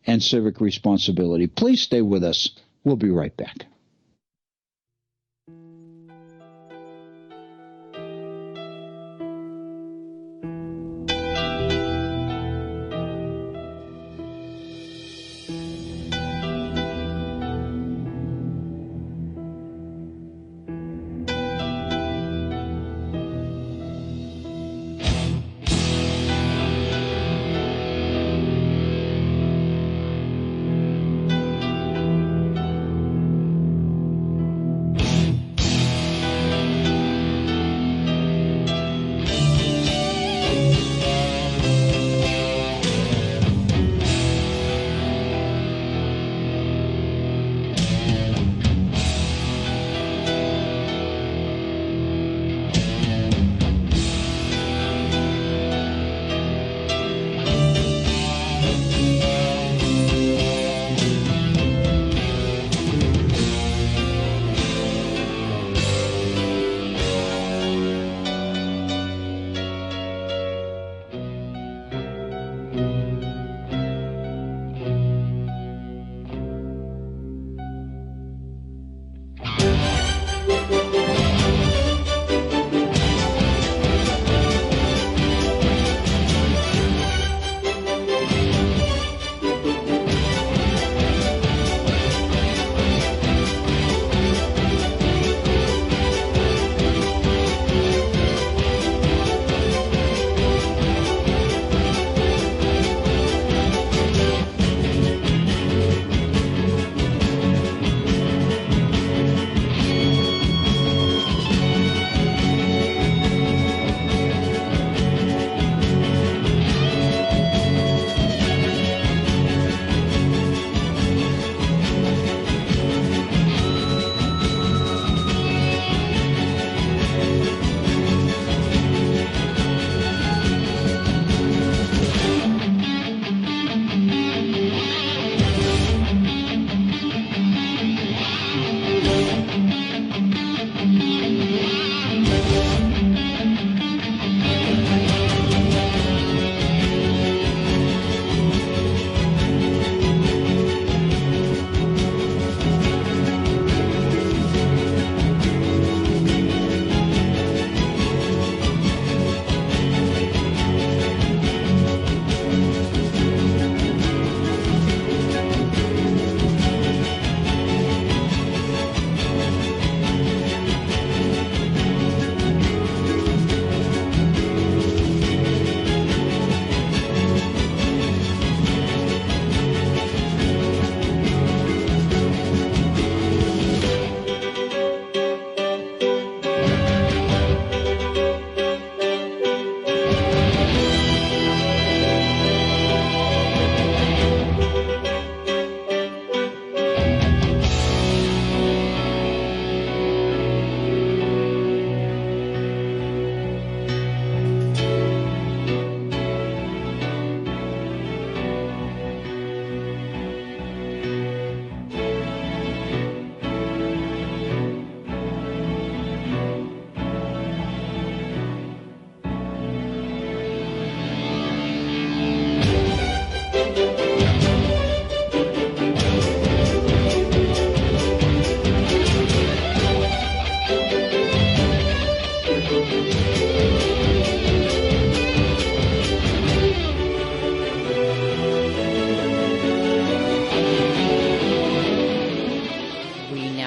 and Civic Responsibility. Please stay with us. We'll be right back.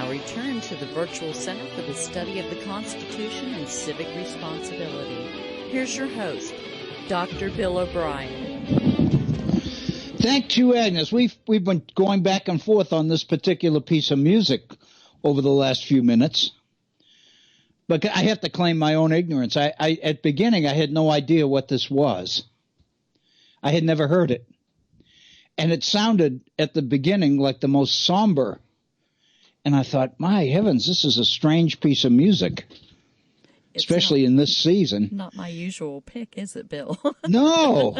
now return to the Virtual Center for the Study of the Constitution and Civic Responsibility. Here's your host, Dr. Bill Obrien. Thank you, Agnes. We've been going back and forth on this particular piece of music over the last few minutes. But I have to claim my own ignorance. At the beginning, I had no idea what this was. I had never heard it. And it sounded at the beginning like the most somber. And I thought, my heavens, this is a strange piece of music, especially in this season. Not my usual pick, is it, Bill? No.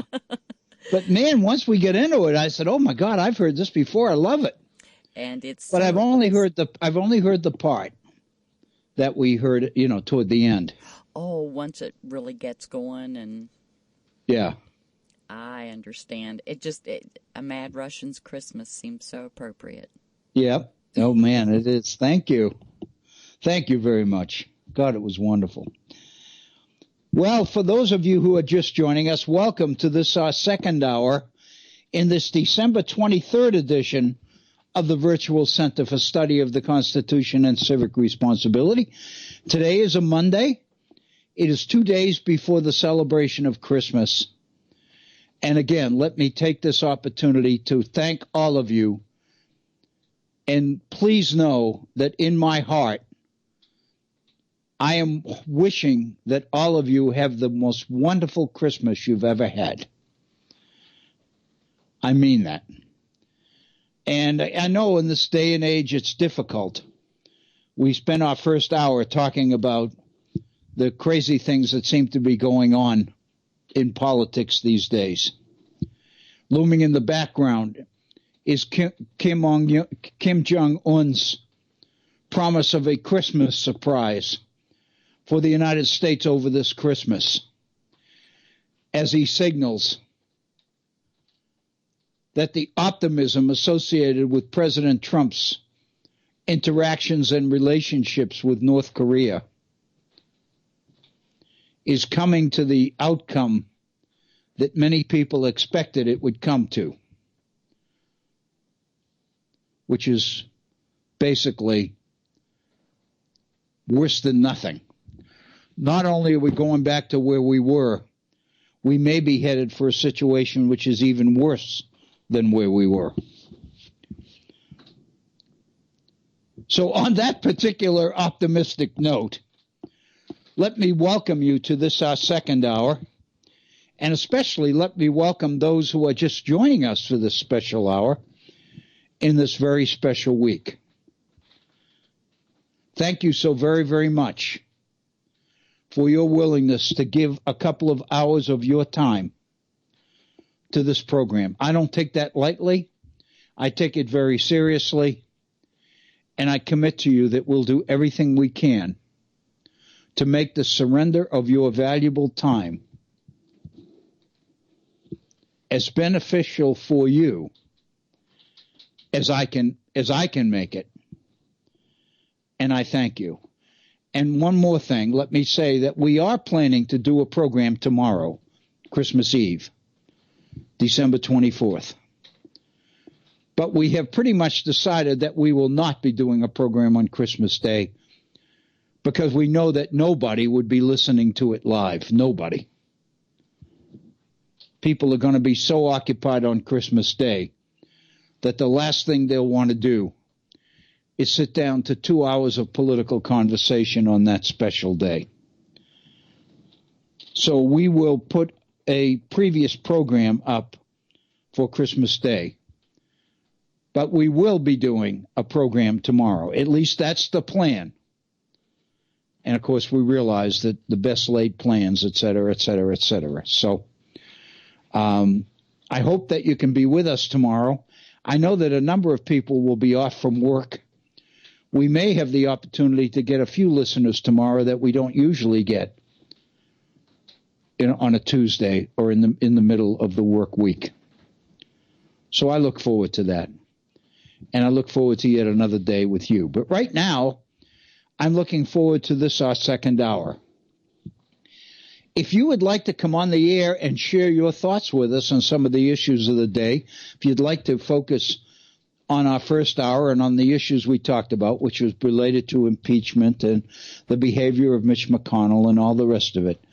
But, man, once we get into it, I said, oh, my God, I've heard this before. I love it. And it's. But I've only heard the part that we heard, toward the end. Oh, once it really gets going and. Yeah. I understand. A Mad Russian's Christmas seems so appropriate. Yep. Oh, man, it is. Thank you. Thank you very much. God, it was wonderful. Well, for those of you who are just joining us, welcome to this our second hour in this December 23rd edition of the Virtual Center for Study of the Constitution and Civic Responsibility. Today is a Monday. It is 2 days before the celebration of Christmas. And again, let me take this opportunity to thank all of you. And please know that in my heart, I am wishing that all of you have the most wonderful Christmas you've ever had. I mean that. And I know in this day and age it's difficult. We spent our first hour talking about the crazy things that seem to be going on in politics these days. Looming in the background is Kim Jong-un's promise of a Christmas surprise for the United States over this Christmas, as he signals that the optimism associated with President Trump's interactions and relationships with North Korea is coming to the outcome that many people expected it would come to, which is basically worse than nothing. Not only are we going back to where we were, we may be headed for a situation which is even worse than where we were. So on that particular optimistic note, let me welcome you to this our second hour, and especially let me welcome those who are just joining us for this special hour in this very special week. Thank you so very, very much for your willingness to give a couple of hours of your time to this program. I don't take that lightly. I take it very seriously. And I commit to you that we'll do everything we can to make the surrender of your valuable time as beneficial for you as I can make it. And I thank you. And one more thing, let me say that we are planning to do a program tomorrow, Christmas Eve, December 24th. But we have pretty much decided that we will not be doing a program on Christmas Day because we know that nobody would be listening to it live. Nobody. People are going to be so occupied on Christmas Day that the last thing they'll want to do is sit down to 2 hours of political conversation on that special day. So we will put a previous program up for Christmas Day. But we will be doing a program tomorrow. At least that's the plan. And, of course, we realize that the best laid plans, et cetera, et cetera, et cetera. So I hope that you can be with us tomorrow. I know that a number of people will be off from work. We may have the opportunity to get a few listeners tomorrow that we don't usually get on a Tuesday or in the middle of the work week. So I look forward to that. And I look forward to yet another day with you. But right now, I'm looking forward to this, our second hour. If you would like to come on the air and share your thoughts with us on some of the issues of the day, if you'd like to focus on our first hour and on the issues we talked about, which was related to impeachment and the behavior of Mitch McConnell and all the rest of it,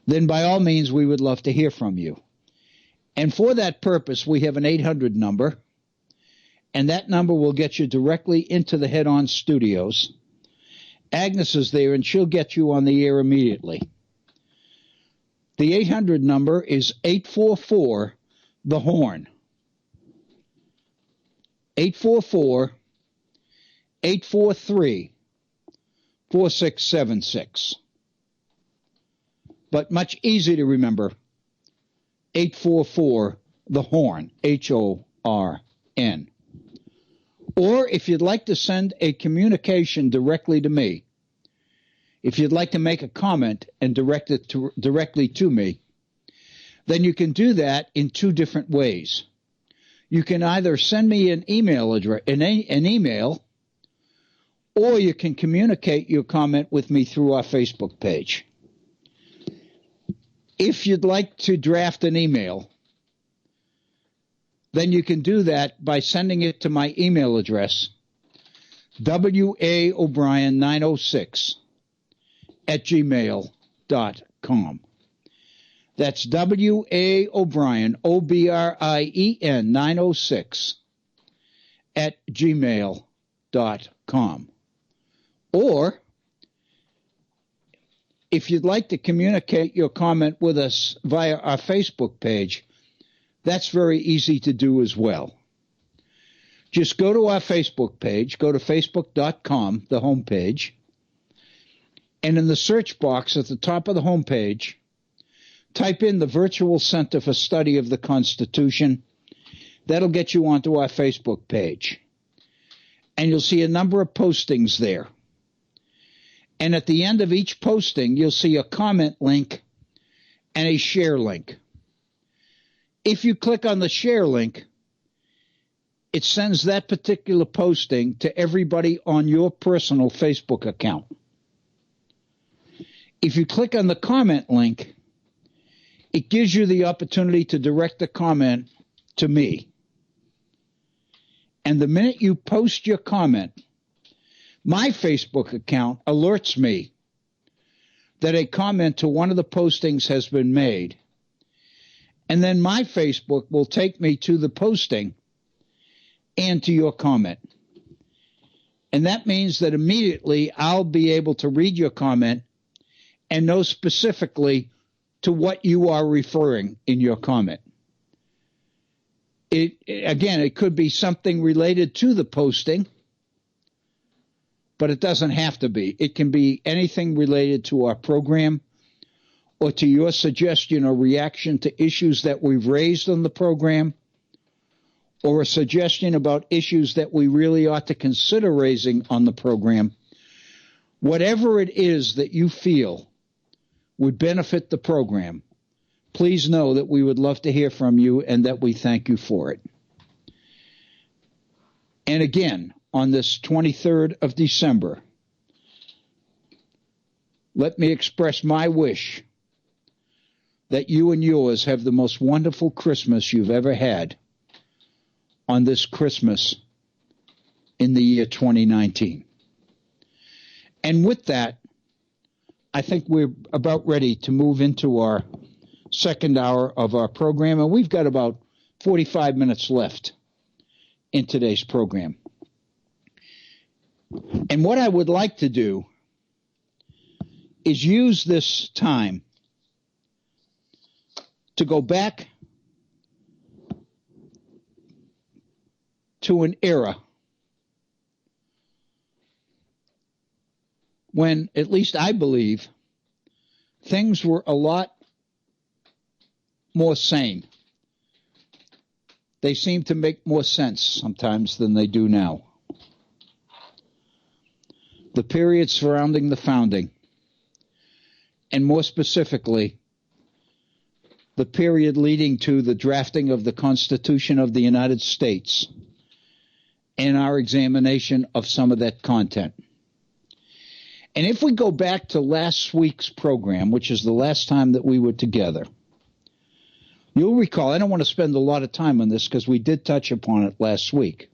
then by all means, we would love to hear from you. And for that purpose, we have an 800 number, and that number will get you directly into the Head-On Studios. Agnes is there, and she'll get you on the air immediately. The 800 number is 844-THE-HORN. 844-843-4676. But much easier to remember, 844-THE-HORN, H-O-R-N. Or if you'd like to send a communication directly to me, if you'd like to make a comment and direct it directly to me, then you can do that in two different ways. You can either send me an email address, an email, or you can communicate your comment with me through our Facebook page. If you'd like to draft an email, then you can do that by sending it to my email address, waobrien906@gmail.com. That's waobrien, O-B-R-I-E-N 906@gmail.com. Or, if you'd like to communicate your comment with us via our Facebook page, that's very easy to do as well. Just go to our Facebook page, go to facebook.com, the homepage, and in the search box at the top of the homepage, type in the Virtual Center for Study of the Constitution. That'll get you onto our Facebook page. And you'll see a number of postings there. And at the end of each posting, you'll see a comment link and a share link. If you click on the share link, it sends that particular posting to everybody on your personal Facebook account. If you click on the comment link, it gives you the opportunity to direct the comment to me. And the minute you post your comment, my Facebook account alerts me that a comment to one of the postings has been made. And then my Facebook will take me to the posting and to your comment. And that means that immediately I'll be able to read your comment and know specifically to what you are referring in your comment. It could be something related to the posting, but it doesn't have to be. It can be anything related to our program or to your suggestion or reaction to issues that we've raised on the program, or a suggestion about issues that we really ought to consider raising on the program. Whatever it is that you feel would benefit the program, please know that we would love to hear from you and that we thank you for it. And again, on this 23rd of December, let me express my wish that you and yours have the most wonderful Christmas you've ever had on this Christmas in the year 2019. And with that, I think we're about ready to move into our second hour of our program, and we've got about 45 minutes left in today's program. And what I would like to do is use this time to go back to an era when, at least I believe, things were a lot more sane. They seem to make more sense sometimes than they do now. The period surrounding the founding, and more specifically, the period leading to the drafting of the Constitution of the United States and our examination of some of that content. And if we go back to last week's program, which is the last time that we were together, you'll recall, I don't want to spend a lot of time on this because we did touch upon it last week,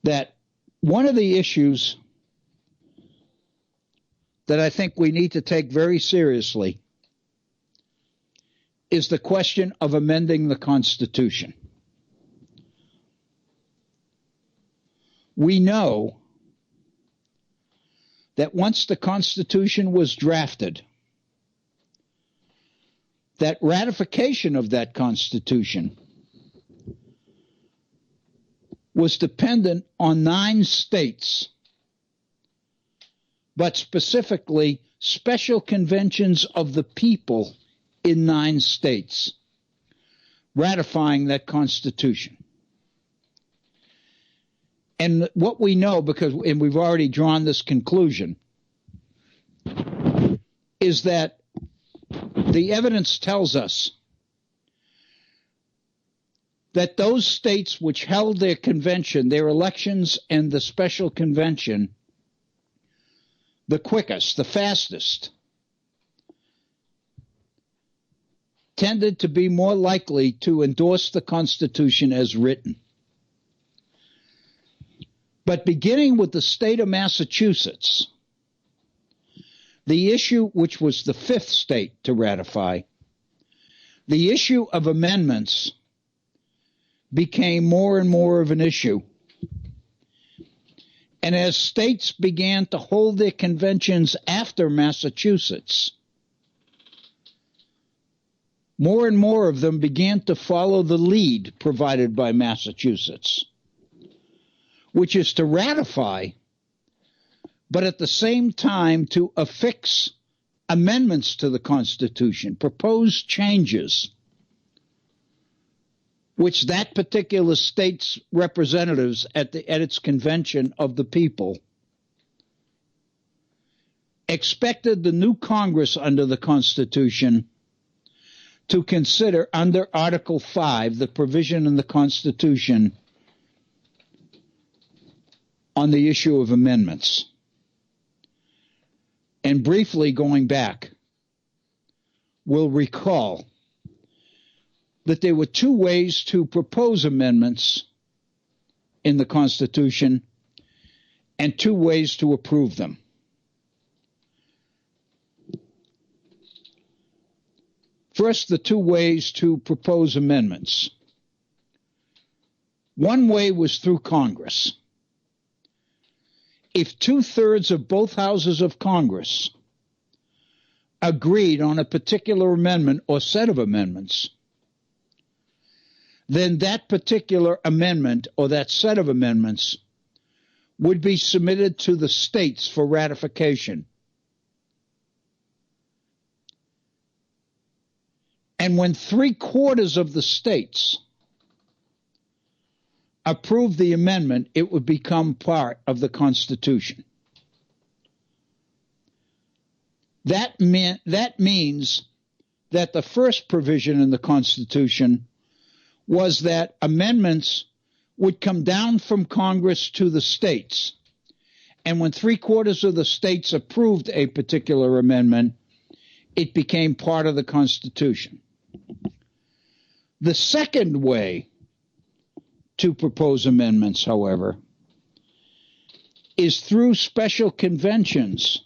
that one of the issues that I think we need to take very seriously is the question of amending the Constitution. We know that once the Constitution was drafted, that ratification of that Constitution was dependent on 9 states, but specifically special conventions of the people in 9 states ratifying that Constitution. And what we know, and we've already drawn this conclusion, is that the evidence tells us that those states which held their convention, their elections and the special convention, the quickest, the fastest, tended to be more likely to endorse the Constitution as written. But beginning with the state of Massachusetts, the issue, which was the 5th state to ratify, the issue of amendments became more and more of an issue. And as states began to hold their conventions after Massachusetts, more and more of them began to follow the lead provided by Massachusetts, which is to ratify, but at the same time to affix amendments to the Constitution, propose changes, which that particular state's representatives at its convention of the people expected the new Congress under the Constitution to consider under Article 5, the provision in the Constitution on the issue of amendments. And briefly going back, we'll recall that there were 2 ways to propose amendments in the Constitution and 2 ways to approve them. First, the 2 ways to propose amendments. One way was through Congress. If 2/3 of both houses of Congress agreed on a particular amendment or set of amendments, then that particular amendment or that set of amendments would be submitted to the states for ratification. And when 3/4 of the states approved the amendment, it would become part of the Constitution. That means that the first provision in the Constitution was that amendments would come down from Congress to the states. And when 3/4 of the states approved a particular amendment, it became part of the Constitution. The second way to propose amendments, however, is through special conventions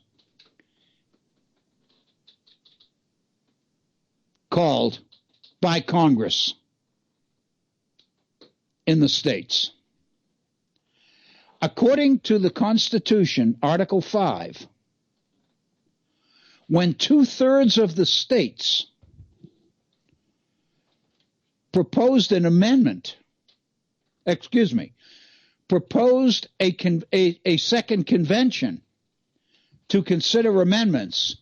called by Congress in the states. According to the Constitution, Article 5, when 2/3 of the states proposed an amendment, proposed a second convention to consider amendments,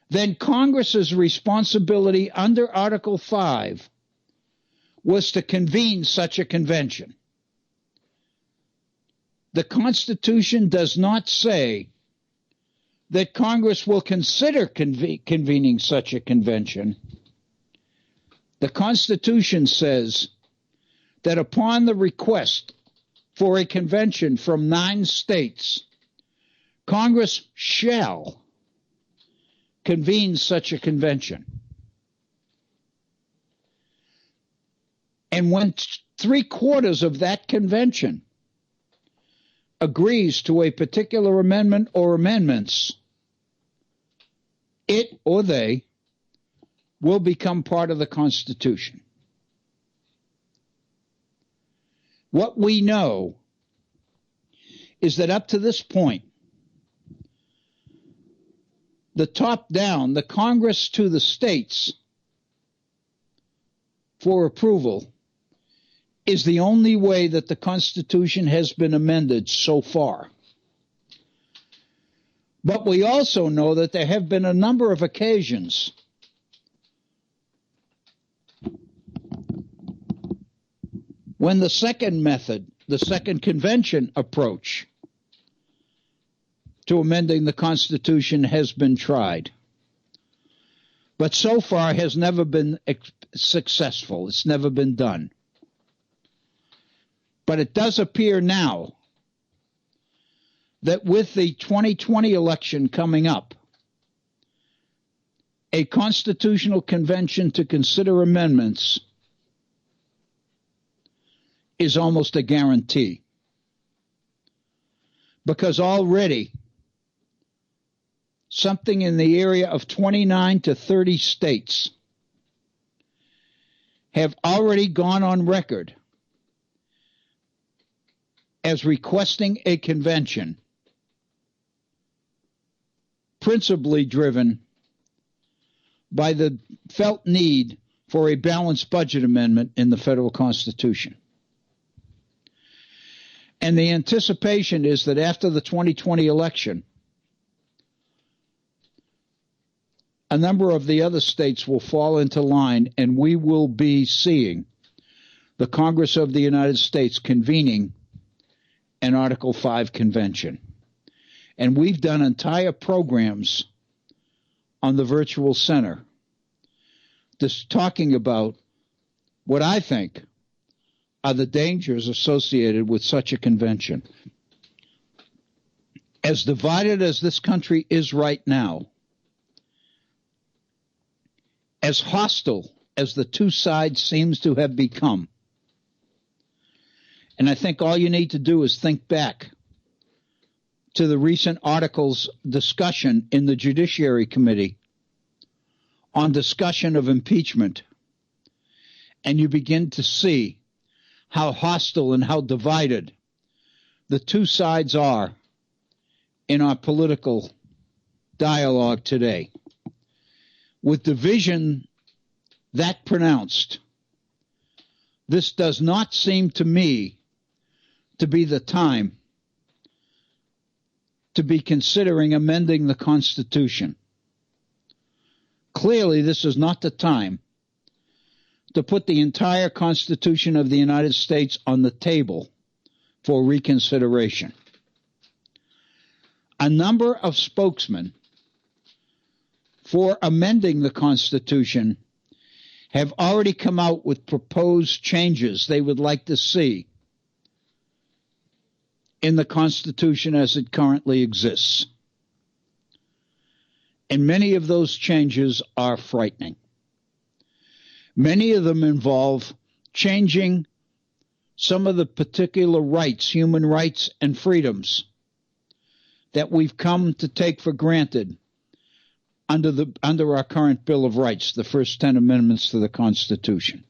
then Congress's responsibility under Article 5 was to convene such a convention. The Constitution does not say that Congress will consider convening such a convention. The Constitution says that upon the request for a convention from 9 states, Congress shall convene such a convention. And when 3/4 of that convention agrees to a particular amendment or amendments, it or they will become part of the Constitution. What we know is that up to this point, the top down, the Congress to the states for approval is the only way that the Constitution has been amended so far. But we also know that there have been a number of occasions when the second method, the second convention approach to amending the Constitution has been tried, but so far has never been successful. It's never been done. But it does appear now that with the 2020 election coming up, a constitutional convention to consider amendments is almost a guarantee. Because already something in the area of 29 to 30 states have already gone on record as requesting a convention, principally driven by the felt need for a balanced budget amendment in the federal Constitution. And the anticipation is that after the 2020 election, a number of the other states will fall into line, and we will be seeing the Congress of the United States convening an Article 5 convention. And we've done entire programs on the virtual center just talking about what I think are the dangers associated with such a convention. As divided as this country is right now, as hostile as the two sides seems to have become, and I think all you need to do is think back to the recent articles discussion in the Judiciary Committee on discussion of impeachment, and you begin to see how hostile and how divided the two sides are in our political dialogue today. With division that pronounced, this does not seem to me to be the time to be considering amending the Constitution. Clearly, this is not the time to put the entire Constitution of the United States on the table for reconsideration. A number of spokesmen for amending the Constitution have already come out with proposed changes they would like to see in the Constitution as it currently exists. And many of those changes are frightening. Many of them involve changing some of the particular rights, human rights and freedoms that we've come to take for granted under our current Bill of Rights, the first 10 amendments to the Constitution.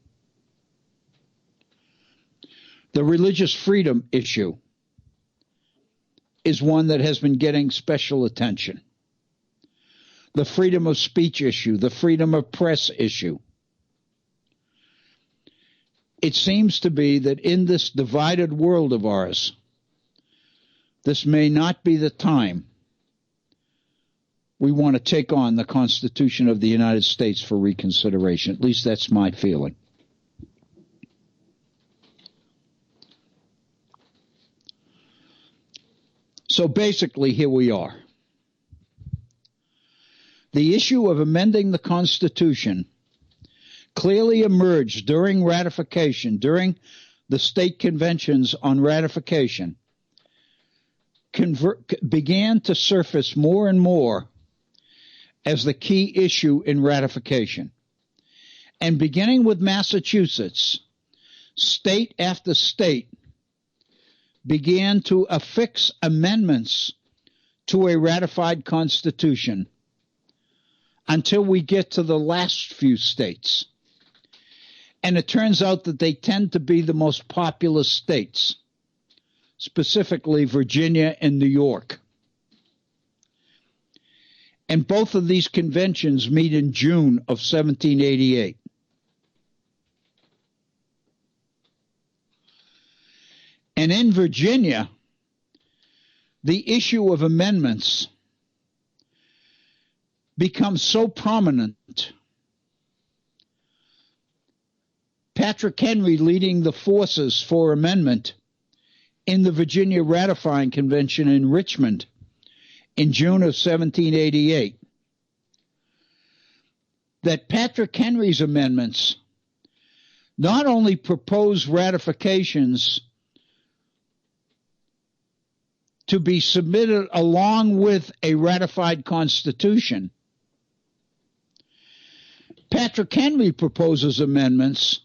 The religious freedom issue is one that has been getting special attention. The freedom of speech issue, the freedom of press issue. It seems to be that in this divided world of ours, this may not be the time we want to take on the Constitution of the United States for reconsideration. At least that's my feeling. So basically, here we are. The issue of amending the Constitution clearly emerged during ratification, during the state conventions on ratification, began to surface more and more as the key issue in ratification. And beginning with Massachusetts, state after state began to affix amendments to a ratified Constitution until we get to the last few states. And it turns out that they tend to be the most populous states, specifically Virginia and New York. And both of these conventions meet in June of 1788. And in Virginia, the issue of amendments becomes so prominent. Patrick Henry leading the forces for amendment in the Virginia Ratifying Convention in Richmond in June of 1788, that Patrick Henry's amendments not only propose ratifications to be submitted along with a ratified Constitution, Patrick Henry proposes amendments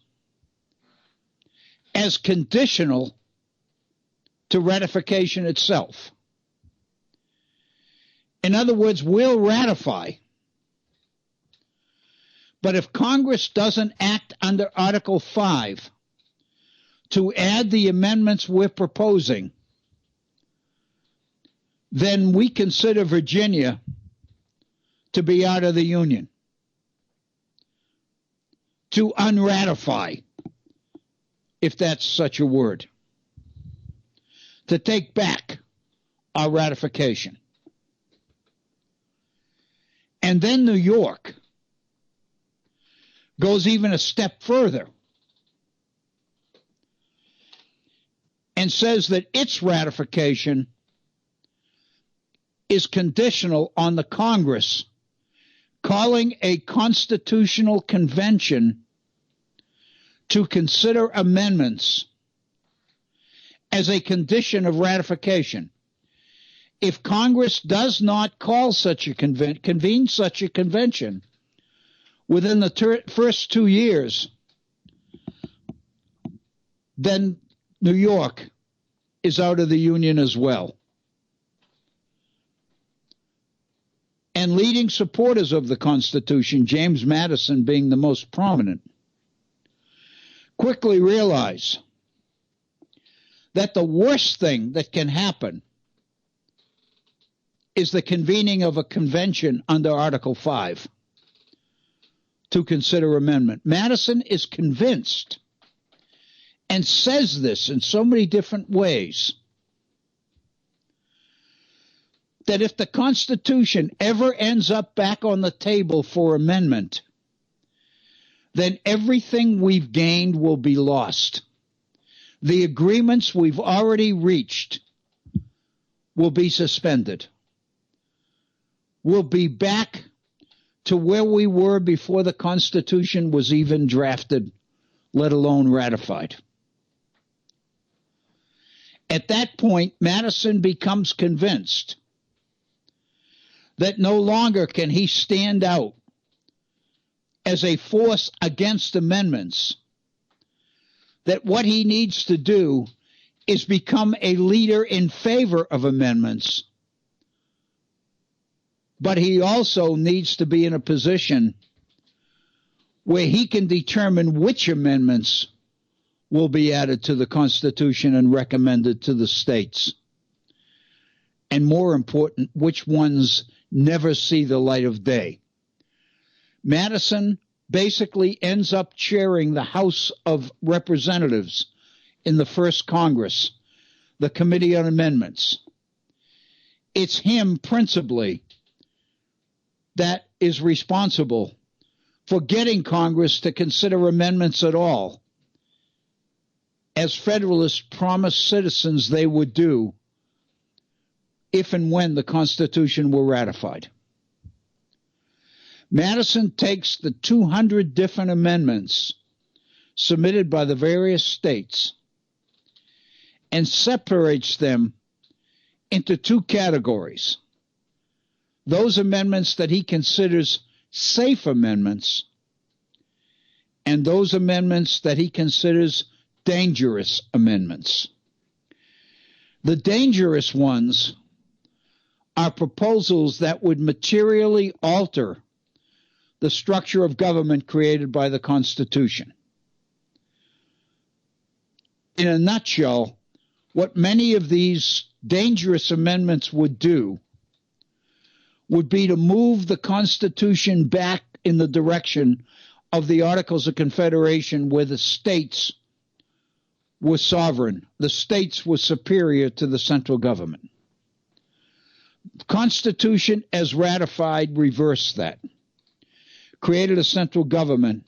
as conditional to ratification itself. In other words, we'll ratify, but if Congress doesn't act under Article 5 to add the amendments we're proposing, then we consider Virginia to be out of the Union, to unratify, if that's such a word, to take back our ratification. And then New York goes even a step further and says that its ratification is conditional on the Congress calling a constitutional convention to consider amendments as a condition of ratification. If Congress does not call such a convene such a convention within the first 2 years, then New York is out of the Union as well. And leading supporters of the Constitution, James Madison being the most prominent, quickly realize that the worst thing that can happen is the convening of a convention under Article 5 to consider amendment. Madison is convinced and says this in so many different ways that if the Constitution ever ends up back on the table for amendment, then everything we've gained will be lost. The agreements we've already reached will be suspended. We'll be back to where we were before the Constitution was even drafted, let alone ratified. At that point, Madison becomes convinced that no longer can he stand out as a force against amendments, that what he needs to do is become a leader in favor of amendments, but he also needs to be in a position where he can determine which amendments will be added to the Constitution and recommended to the states. And more important, which ones never see the light of day. Madison basically ends up chairing the House of Representatives in the first Congress, the Committee on Amendments. It's him principally that is responsible for getting Congress to consider amendments at all, as Federalists promised citizens they would do if and when the Constitution were ratified. Madison takes the 200 different amendments submitted by the various states and separates them into two categories. Those amendments that he considers safe amendments and those amendments that he considers dangerous amendments. The dangerous ones are proposals that would materially alter the structure of government created by the Constitution. In a nutshell, what many of these dangerous amendments would do would be to move the Constitution back in the direction of the Articles of Confederation, where the states were sovereign. The states were superior to the central government. The Constitution, as ratified, reversed that, created a central government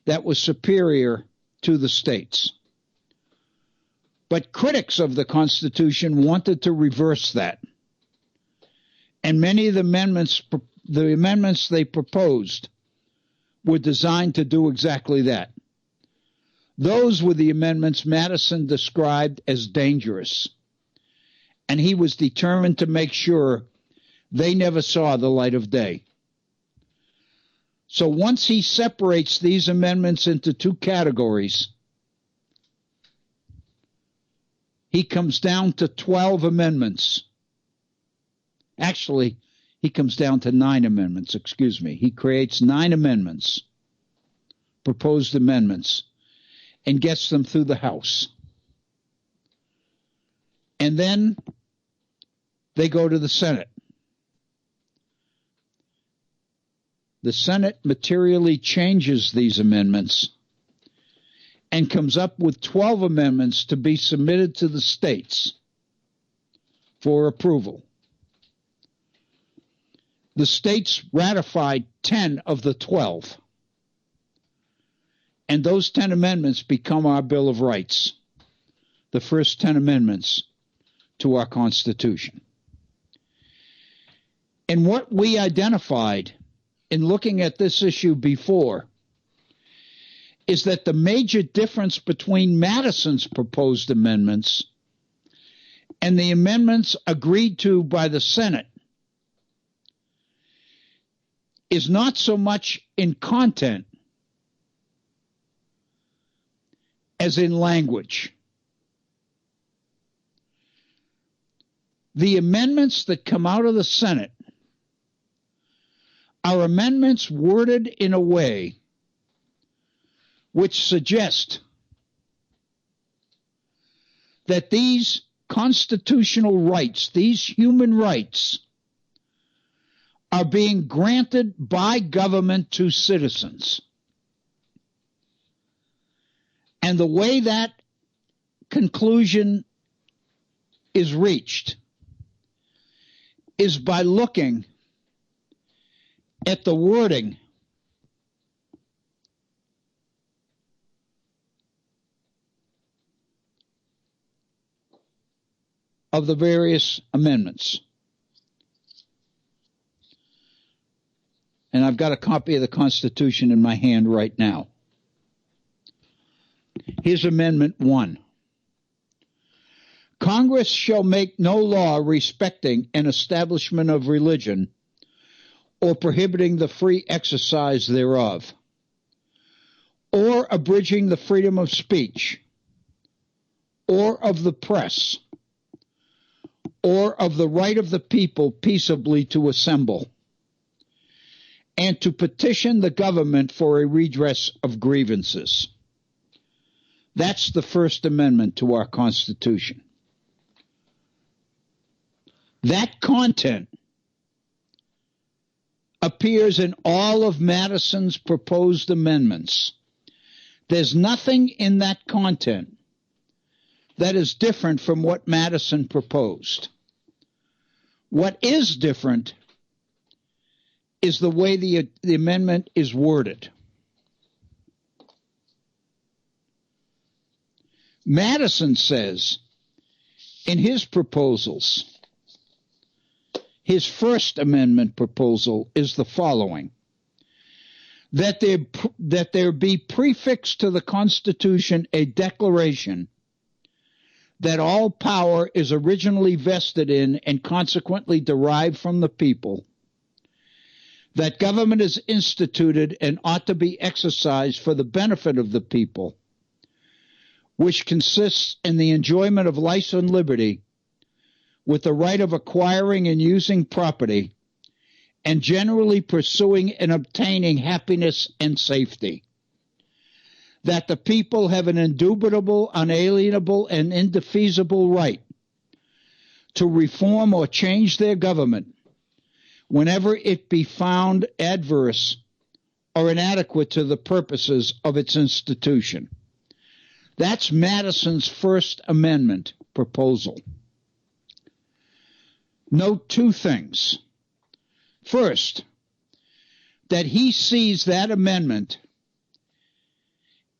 that was superior to the states. But critics of the Constitution wanted to reverse that. And many of the amendments they proposed were designed to do exactly that. Those were the amendments Madison described as dangerous. And he was determined to make sure they never saw the light of day. So once he separates these amendments into two categories, he comes down to 12 amendments. Actually, he comes down to 9 amendments, He creates 9 amendments, proposed amendments, and gets them through the House. And then they go to the Senate. The Senate materially changes these amendments and comes up with 12 amendments to be submitted to the states for approval. The states ratified 10 of the 12. And those 10 amendments become our Bill of Rights, the first 10 amendments to our Constitution. And what we identified in looking at this issue before is that the major difference between Madison's proposed amendments and the amendments agreed to by the Senate is not so much in content as in language. The amendments that come out of the Senate are amendments worded in a way which suggest that these constitutional rights, these human rights, are being granted by government to citizens. And the way that conclusion is reached is by looking at the wording of the various amendments. And I've got a copy of the Constitution in my hand right now. Here's Amendment 1. Congress shall make no law respecting an establishment of religion or prohibiting the free exercise thereof, or abridging the freedom of speech, or of the press, or of the right of the people peaceably to assemble, and to petition the government for a redress of grievances. That's the First Amendment to our Constitution. That content appears in all of Madison's proposed amendments. There's nothing in that content that is different from what Madison proposed. What is different is the way the amendment is worded. Madison says in his proposals, his First Amendment proposal is the following: that there be prefixed to the Constitution a declaration that all power is originally vested in and consequently derived from the people, that government is instituted and ought to be exercised for the benefit of the people, which consists in the enjoyment of life and liberty with the right of acquiring and using property, and generally pursuing and obtaining happiness and safety. That the people have an indubitable, unalienable, and indefeasible right to reform or change their government whenever it be found adverse or inadequate to the purposes of its institution. That's Madison's First Amendment proposal. Note two things. First, that he sees that amendment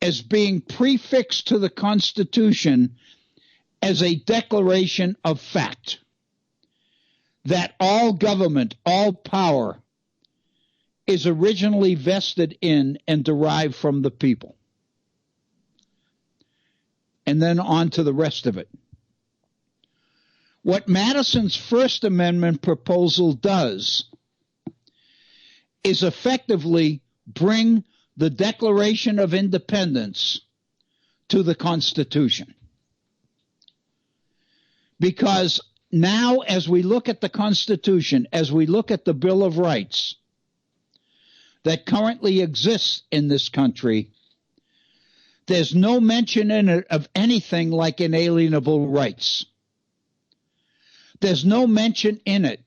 as being prefixed to the Constitution as a declaration of fact, that all government, all power, is originally vested in and derived from the people. And then on to the rest of it. What Madison's First Amendment proposal does is effectively bring the Declaration of Independence to the Constitution. Because now, as we look at the Constitution, as we look at the Bill of Rights that currently exists in this country, there's no mention in it of anything like inalienable rights. There's no mention in it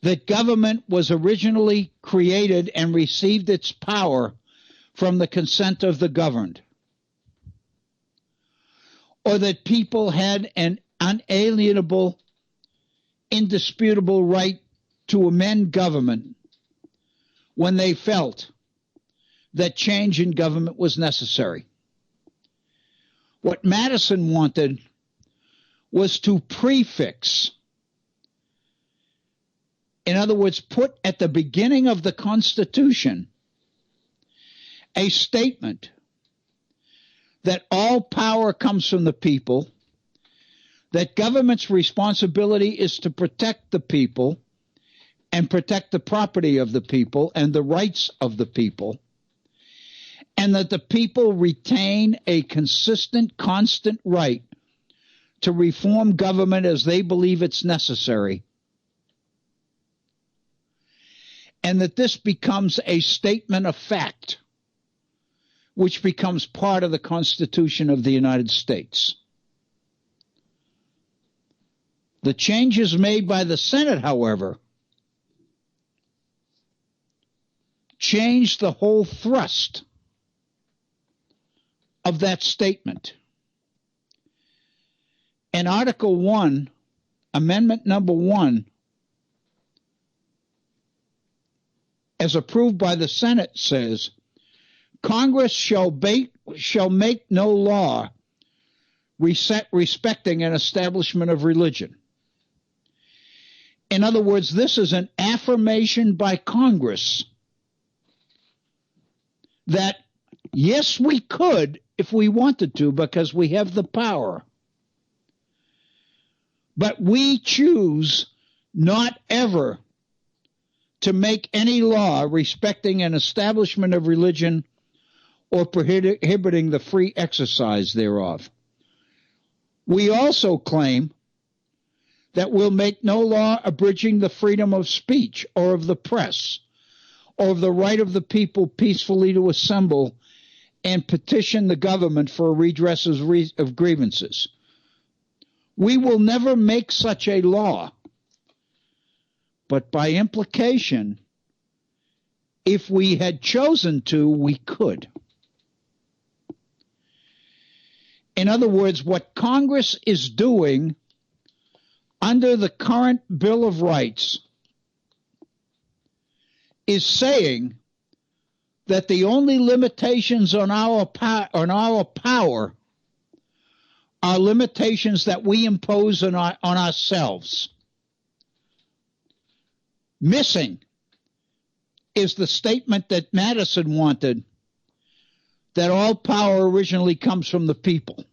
that government was originally created and received its power from the consent of the governed, or that people had an unalienable, indisputable right to amend government when they felt that change in government was necessary. What Madison wanted was to prefix, in other words, put at the beginning of the Constitution a statement that all power comes from the people, that government's responsibility is to protect the people and protect the property of the people and the rights of the people, and that the people retain a consistent, constant right to reform government as they believe it's necessary, and that this becomes a statement of fact, which becomes part of the Constitution of the United States. The changes made by the Senate, however, changed the whole thrust of that statement. In Article 1, Amendment number 1, as approved by the Senate, says, Congress shall make no law respecting an establishment of religion. In other words, this is an affirmation by Congress that, yes, we could if we wanted to because we have the power, but we choose not ever to make any law respecting an establishment of religion or prohibiting the free exercise thereof. We also claim that we'll make no law abridging the freedom of speech or of the press or of the right of the people peacefully to assemble and petition the government for a redress of grievances. We will never make such a law, but by implication, if we had chosen to, we could. In other words, what Congress is doing under the current Bill of Rights is saying that the only limitations on our power are limitations that we impose on ourselves. Missing is the statement that Madison wanted, that all power originally comes from the people,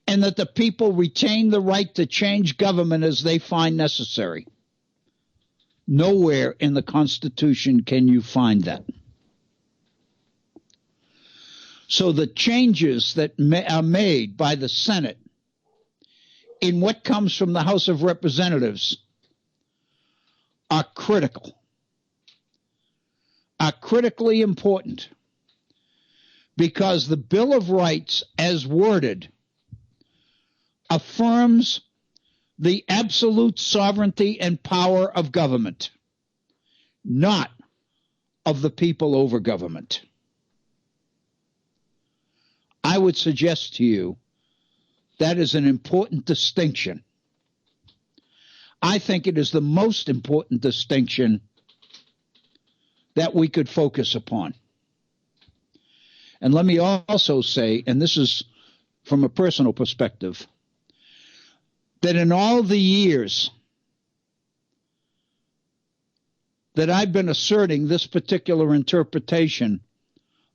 and that the people retain the right to change government as they find necessary. Nowhere in the Constitution can you find that. So the changes that are made by the Senate in what comes from the House of Representatives are critically important, because the Bill of Rights, as worded, affirms the absolute sovereignty and power of government, not of the people over government. I would suggest to you that is an important distinction. I think it is the most important distinction that we could focus upon. And let me also say, and this is from a personal perspective, that in all the years that I've been asserting this particular interpretation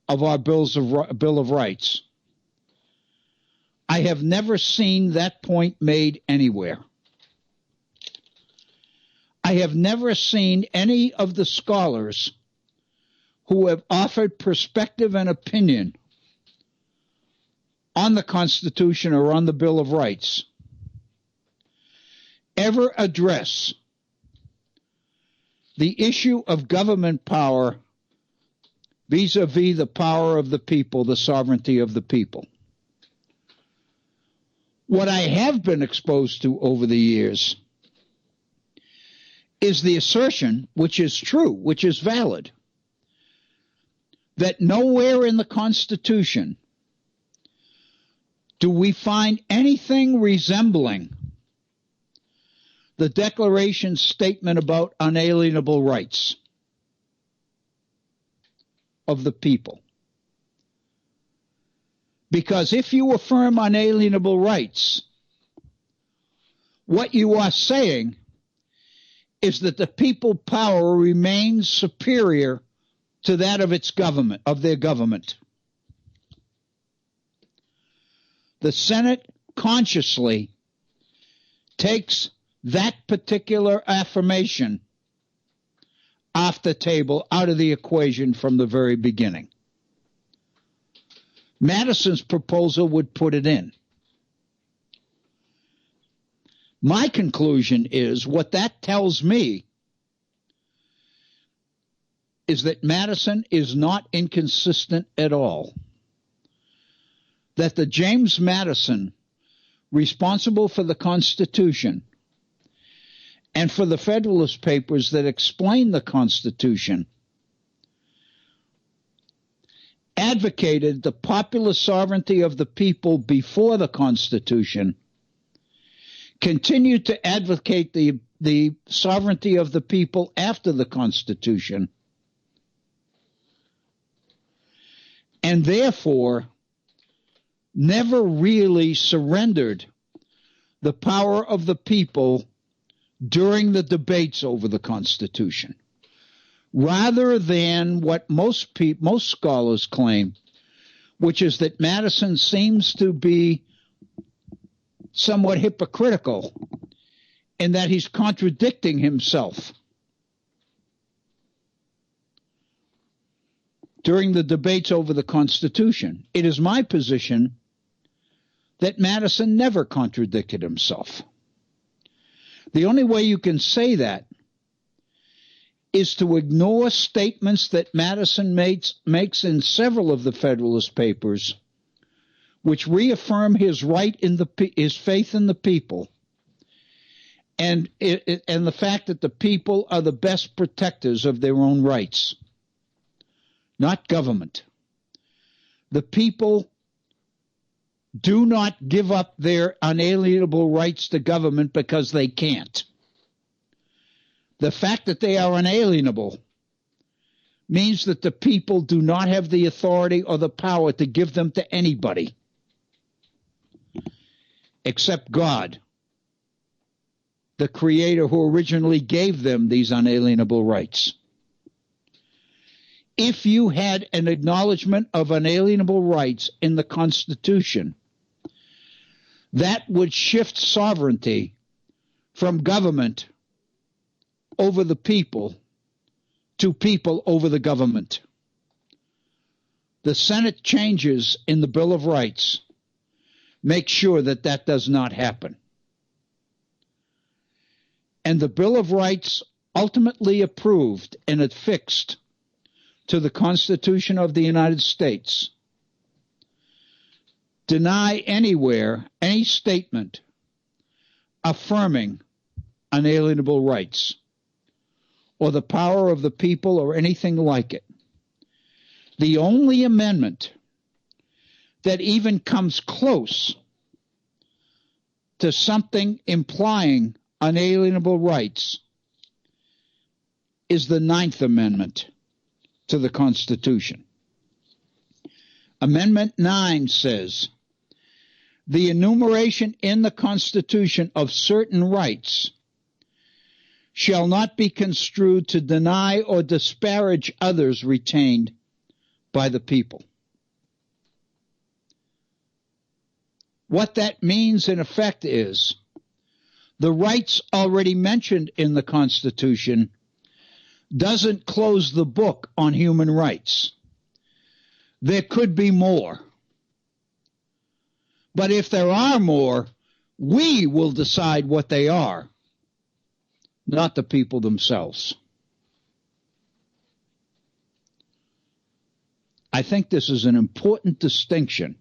of our Bill of Rights, I have never seen that point made anywhere. I have never seen any of the scholars who have offered perspective and opinion on the Constitution or on the Bill of Rights ever address the issue of government power vis-a-vis the power of the people, the sovereignty of the people. What I have been exposed to over the years is the assertion, which is true, which is valid, that nowhere in the Constitution do we find anything resembling the Declaration's statement about unalienable rights of the people. Because if you affirm unalienable rights, what you are saying is that the people power remains superior to that of its government, of their government. The Senate consciously takes that particular affirmation off the table, out of the equation from the very beginning. Madison's proposal would put it in. My conclusion is, what that tells me is that Madison is not inconsistent at all. That the James Madison responsible for the Constitution and for the Federalist Papers that explain the Constitution advocated the popular sovereignty of the people before the Constitution, continued to advocate the sovereignty of the people after the Constitution, and therefore never really surrendered the power of the people during the debates over the Constitution, rather than what most scholars claim, which is that Madison seems to be somewhat hypocritical in that he's contradicting himself during the debates over the Constitution. It is my position that Madison never contradicted himself. The only way you can say that is to ignore statements that Madison makes in several of the Federalist Papers, which reaffirm his his faith in the people, and the fact that the people are the best protectors of their own rights, not government. The people do not give up their unalienable rights to government because they can't. The fact that they are unalienable means that the people do not have the authority or the power to give them to anybody except God, the Creator who originally gave them these unalienable rights. If you had an acknowledgement of unalienable rights in the Constitution, that would shift sovereignty from government over the people to people over the government. The Senate changes in the Bill of Rights make sure that that does not happen. and the Bill of Rights ultimately approved and affixed to the Constitution of the United States deny anywhere any statement affirming unalienable rights or the power of the people or anything like it. The only amendment that even comes close to something implying unalienable rights is the 9th Amendment to the Constitution. Amendment 9 says, the enumeration in the Constitution of certain rights shall not be construed to deny or disparage others retained by the people. What that means in effect is the rights already mentioned in the Constitution doesn't close the book on human rights. There could be more. But if there are more, we will decide what they are, not the people themselves. I think this is an important distinction,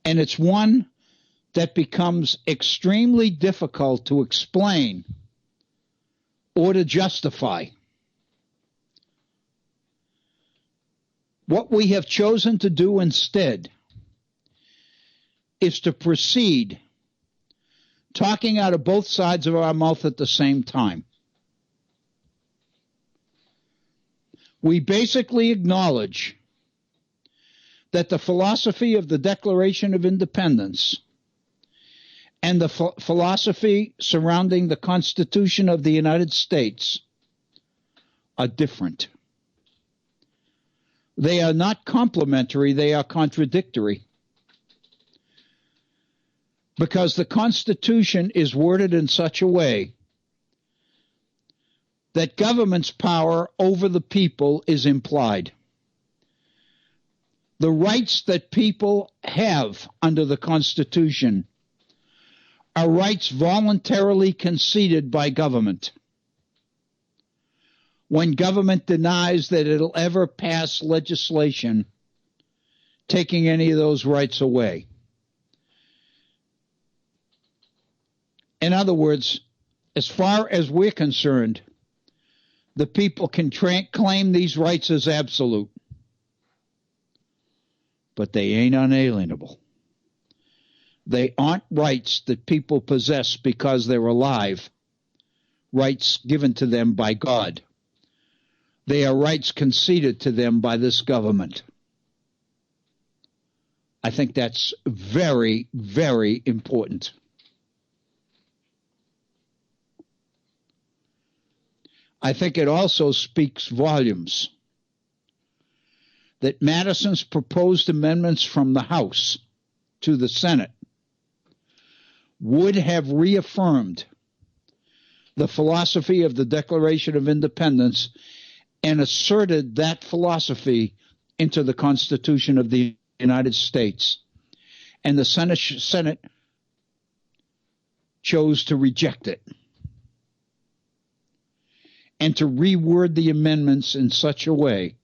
and it's one that becomes extremely difficult to explain or to justify. What we have chosen to do instead is to proceed talking out of both sides of our mouth at the same time. We basically acknowledge that the philosophy of the Declaration of Independence and the philosophy surrounding the Constitution of the United States are different. They are not complementary, they are contradictory. Because the Constitution is worded in such a way that government's power over the people is implied. The rights that people have under the Constitution are rights voluntarily conceded by government. When government denies that it'll ever pass legislation taking any of those rights away. In other words, as far as we're concerned, the people can claim these rights as absolute, but they ain't unalienable. They aren't rights that people possess because they're alive, rights given to them by God. They are rights conceded to them by this government. I think that's very, very important. I think it also speaks volumes that Madison's proposed amendments from the House to the Senate would have reaffirmed the philosophy of the Declaration of Independence and asserted that philosophy into the Constitution of the United States. And the Senate chose to reject it and to reword the amendments in such a way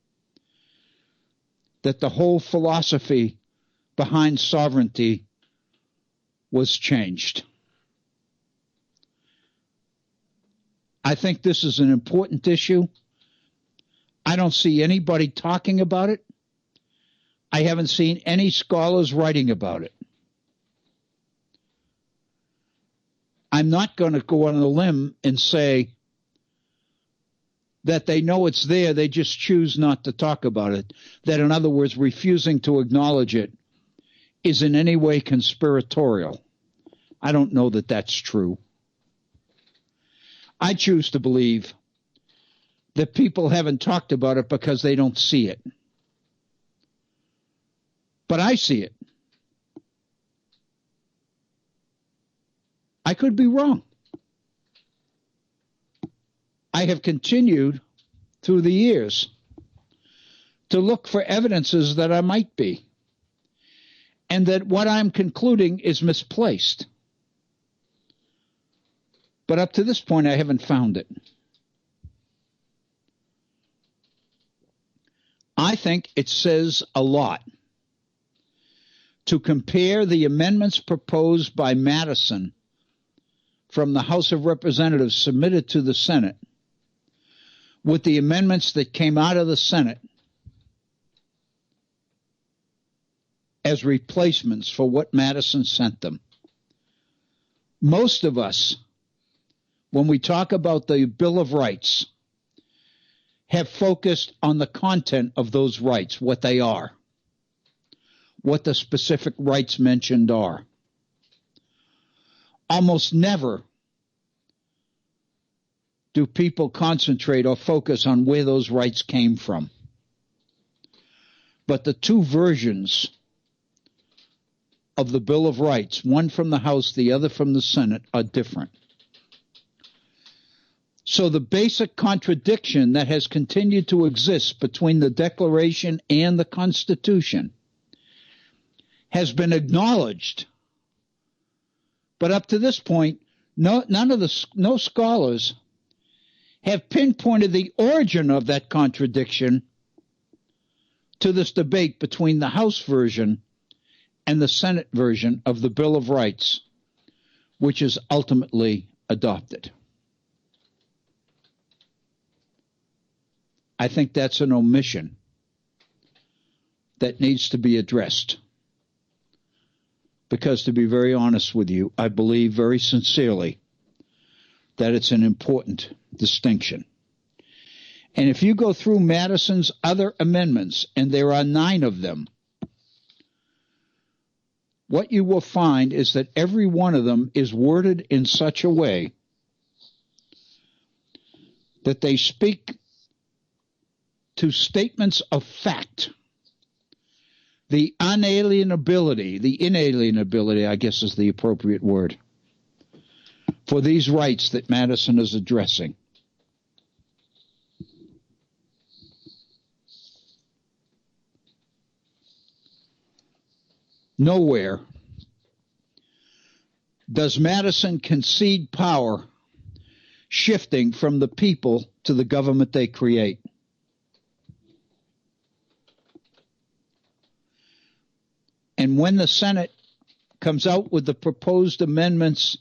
that the whole philosophy behind sovereignty was changed. I think this is an important issue. I don't see anybody talking about it. I haven't seen any scholars writing about it. I'm not going to go on a limb and say that they know it's there, they just choose not to talk about it. That, in other words, refusing to acknowledge it is in any way conspiratorial. I don't know that that's true. I choose to believe that people haven't talked about it because they don't see it. But I see it. I could be wrong. I have continued through the years to look for evidences that I might be, and that what I'm concluding is misplaced. But up to this point, I haven't found it. I think it says a lot to compare the amendments proposed by Madison from the House of Representatives submitted to the Senate with the amendments that came out of the Senate as replacements for what Madison sent them. Most of us, when we talk about the Bill of Rights, have focused on the content of those rights, what they are, what the specific rights mentioned are. Almost never do people concentrate or focus on where those rights came from. But the two versions of the Bill of Rights, one from the House, the other from the Senate, are different. So the basic contradiction that has continued to exist between the Declaration and the Constitution has been acknowledged. But up to this point, no scholars have pinpointed the origin of that contradiction to this debate between the House version and the Senate version of the Bill of Rights, which is ultimately adopted. I think that's an omission that needs to be addressed. Because to be very honest with you, I believe very sincerely that it's an important distinction. And if you go through Madison's other amendments, and there are 9 of them, what you will find is that every one of them is worded in such a way that they speak to statements of fact. The inalienability, I guess is the appropriate word, for these rights that Madison is addressing. Nowhere does Madison concede power shifting from the people to the government they create. And when the Senate comes out with the proposed amendments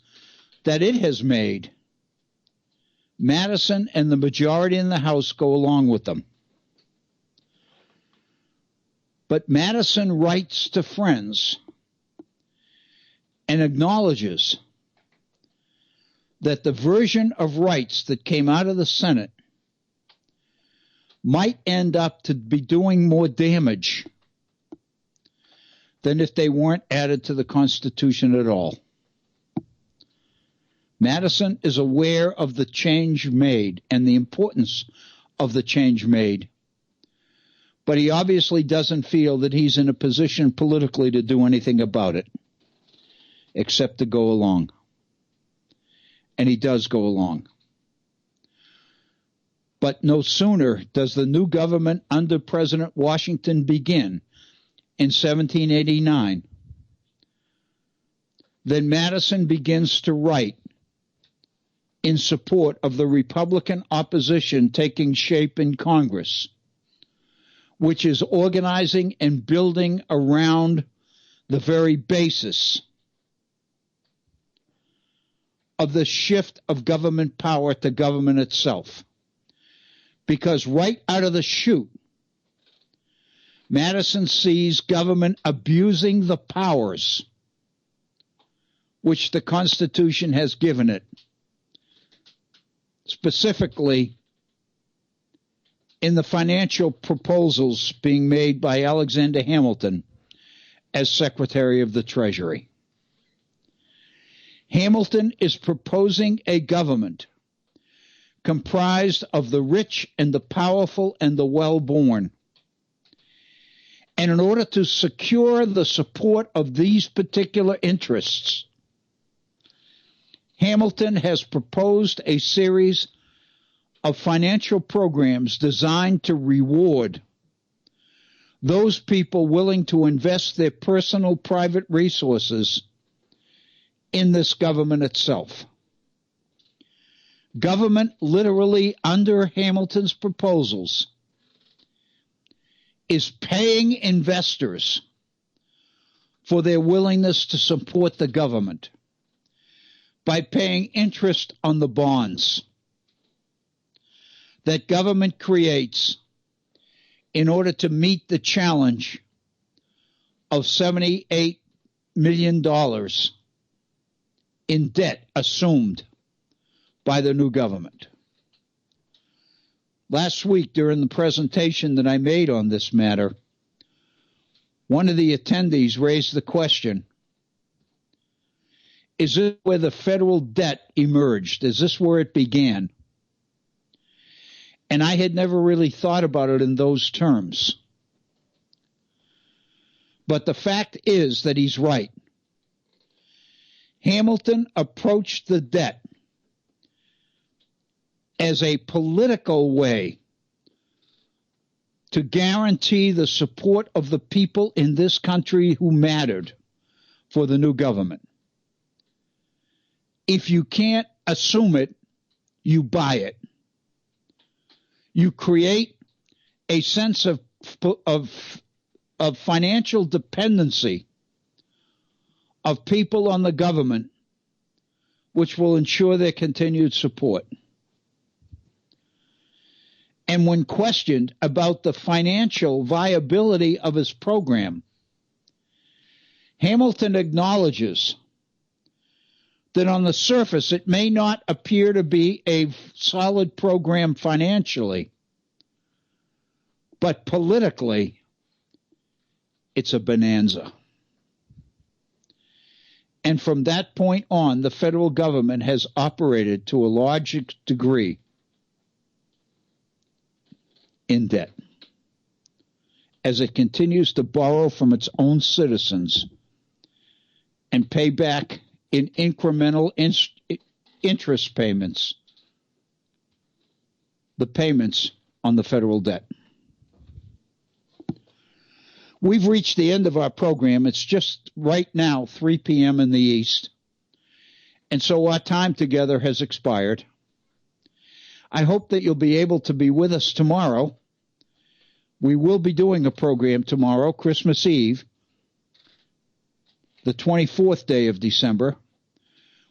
that it has made, Madison and the majority in the House go along with them. But Madison writes to friends and acknowledges that the version of rights that came out of the Senate might end up to be doing more damage than if they weren't added to the Constitution at all. Madison is aware of the change made and the importance of the change made, but he obviously doesn't feel that he's in a position politically to do anything about it, except to go along. And he does go along. But no sooner does the new government under President Washington begin in 1789, then Madison begins to write in support of the Republican opposition taking shape in Congress, which is organizing and building around the very basis of the shift of government power to government itself. Because right out of the chute, Madison sees government abusing the powers which the Constitution has given it, specifically in the financial proposals being made by Alexander Hamilton as Secretary of the Treasury. Hamilton is proposing a government comprised of the rich and the powerful and the well-born. And in order to secure the support of these particular interests, Hamilton has proposed a series of financial programs designed to reward those people willing to invest their personal private resources in this government itself. Government, literally under Hamilton's proposals, is paying investors for their willingness to support the government by paying interest on the bonds that government creates in order to meet the challenge of $78 million in debt assumed by the new government. Last week, during the presentation that I made on this matter, one of the attendees raised the question, is this where the federal debt emerged? Is this where it began? And I had never really thought about it in those terms. But the fact is that he's right. Hamilton approached the debt as a political way to guarantee the support of the people in this country who mattered for the new government. If you can't assume it, you buy it. You create a sense of financial dependency of people on the government, which will ensure their continued support. And when questioned about the financial viability of his program, Hamilton acknowledges that on the surface it may not appear to be a solid program financially, but politically, it's a bonanza. And from that point on, the federal government has operated to a large degree in debt as it continues to borrow from its own citizens and pay back in incremental interest payments the payments on the federal debt. We've reached the end of our program. It's just right now 3 p.m. in the East, and so our time together has expired. I hope that you'll be able to be with us tomorrow. We will be doing a program tomorrow, Christmas Eve, the 24th day of December.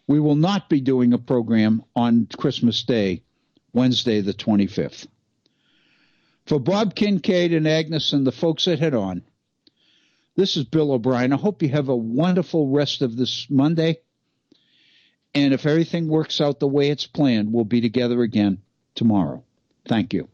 We will not be doing a program on Christmas Day, Wednesday the 25th. For Bob Kincaid and Agnes and the folks at Head On, this is Bill Obrien. I hope you have a wonderful rest of this Monday. And if everything works out the way it's planned, we'll be together again tomorrow. Thank you.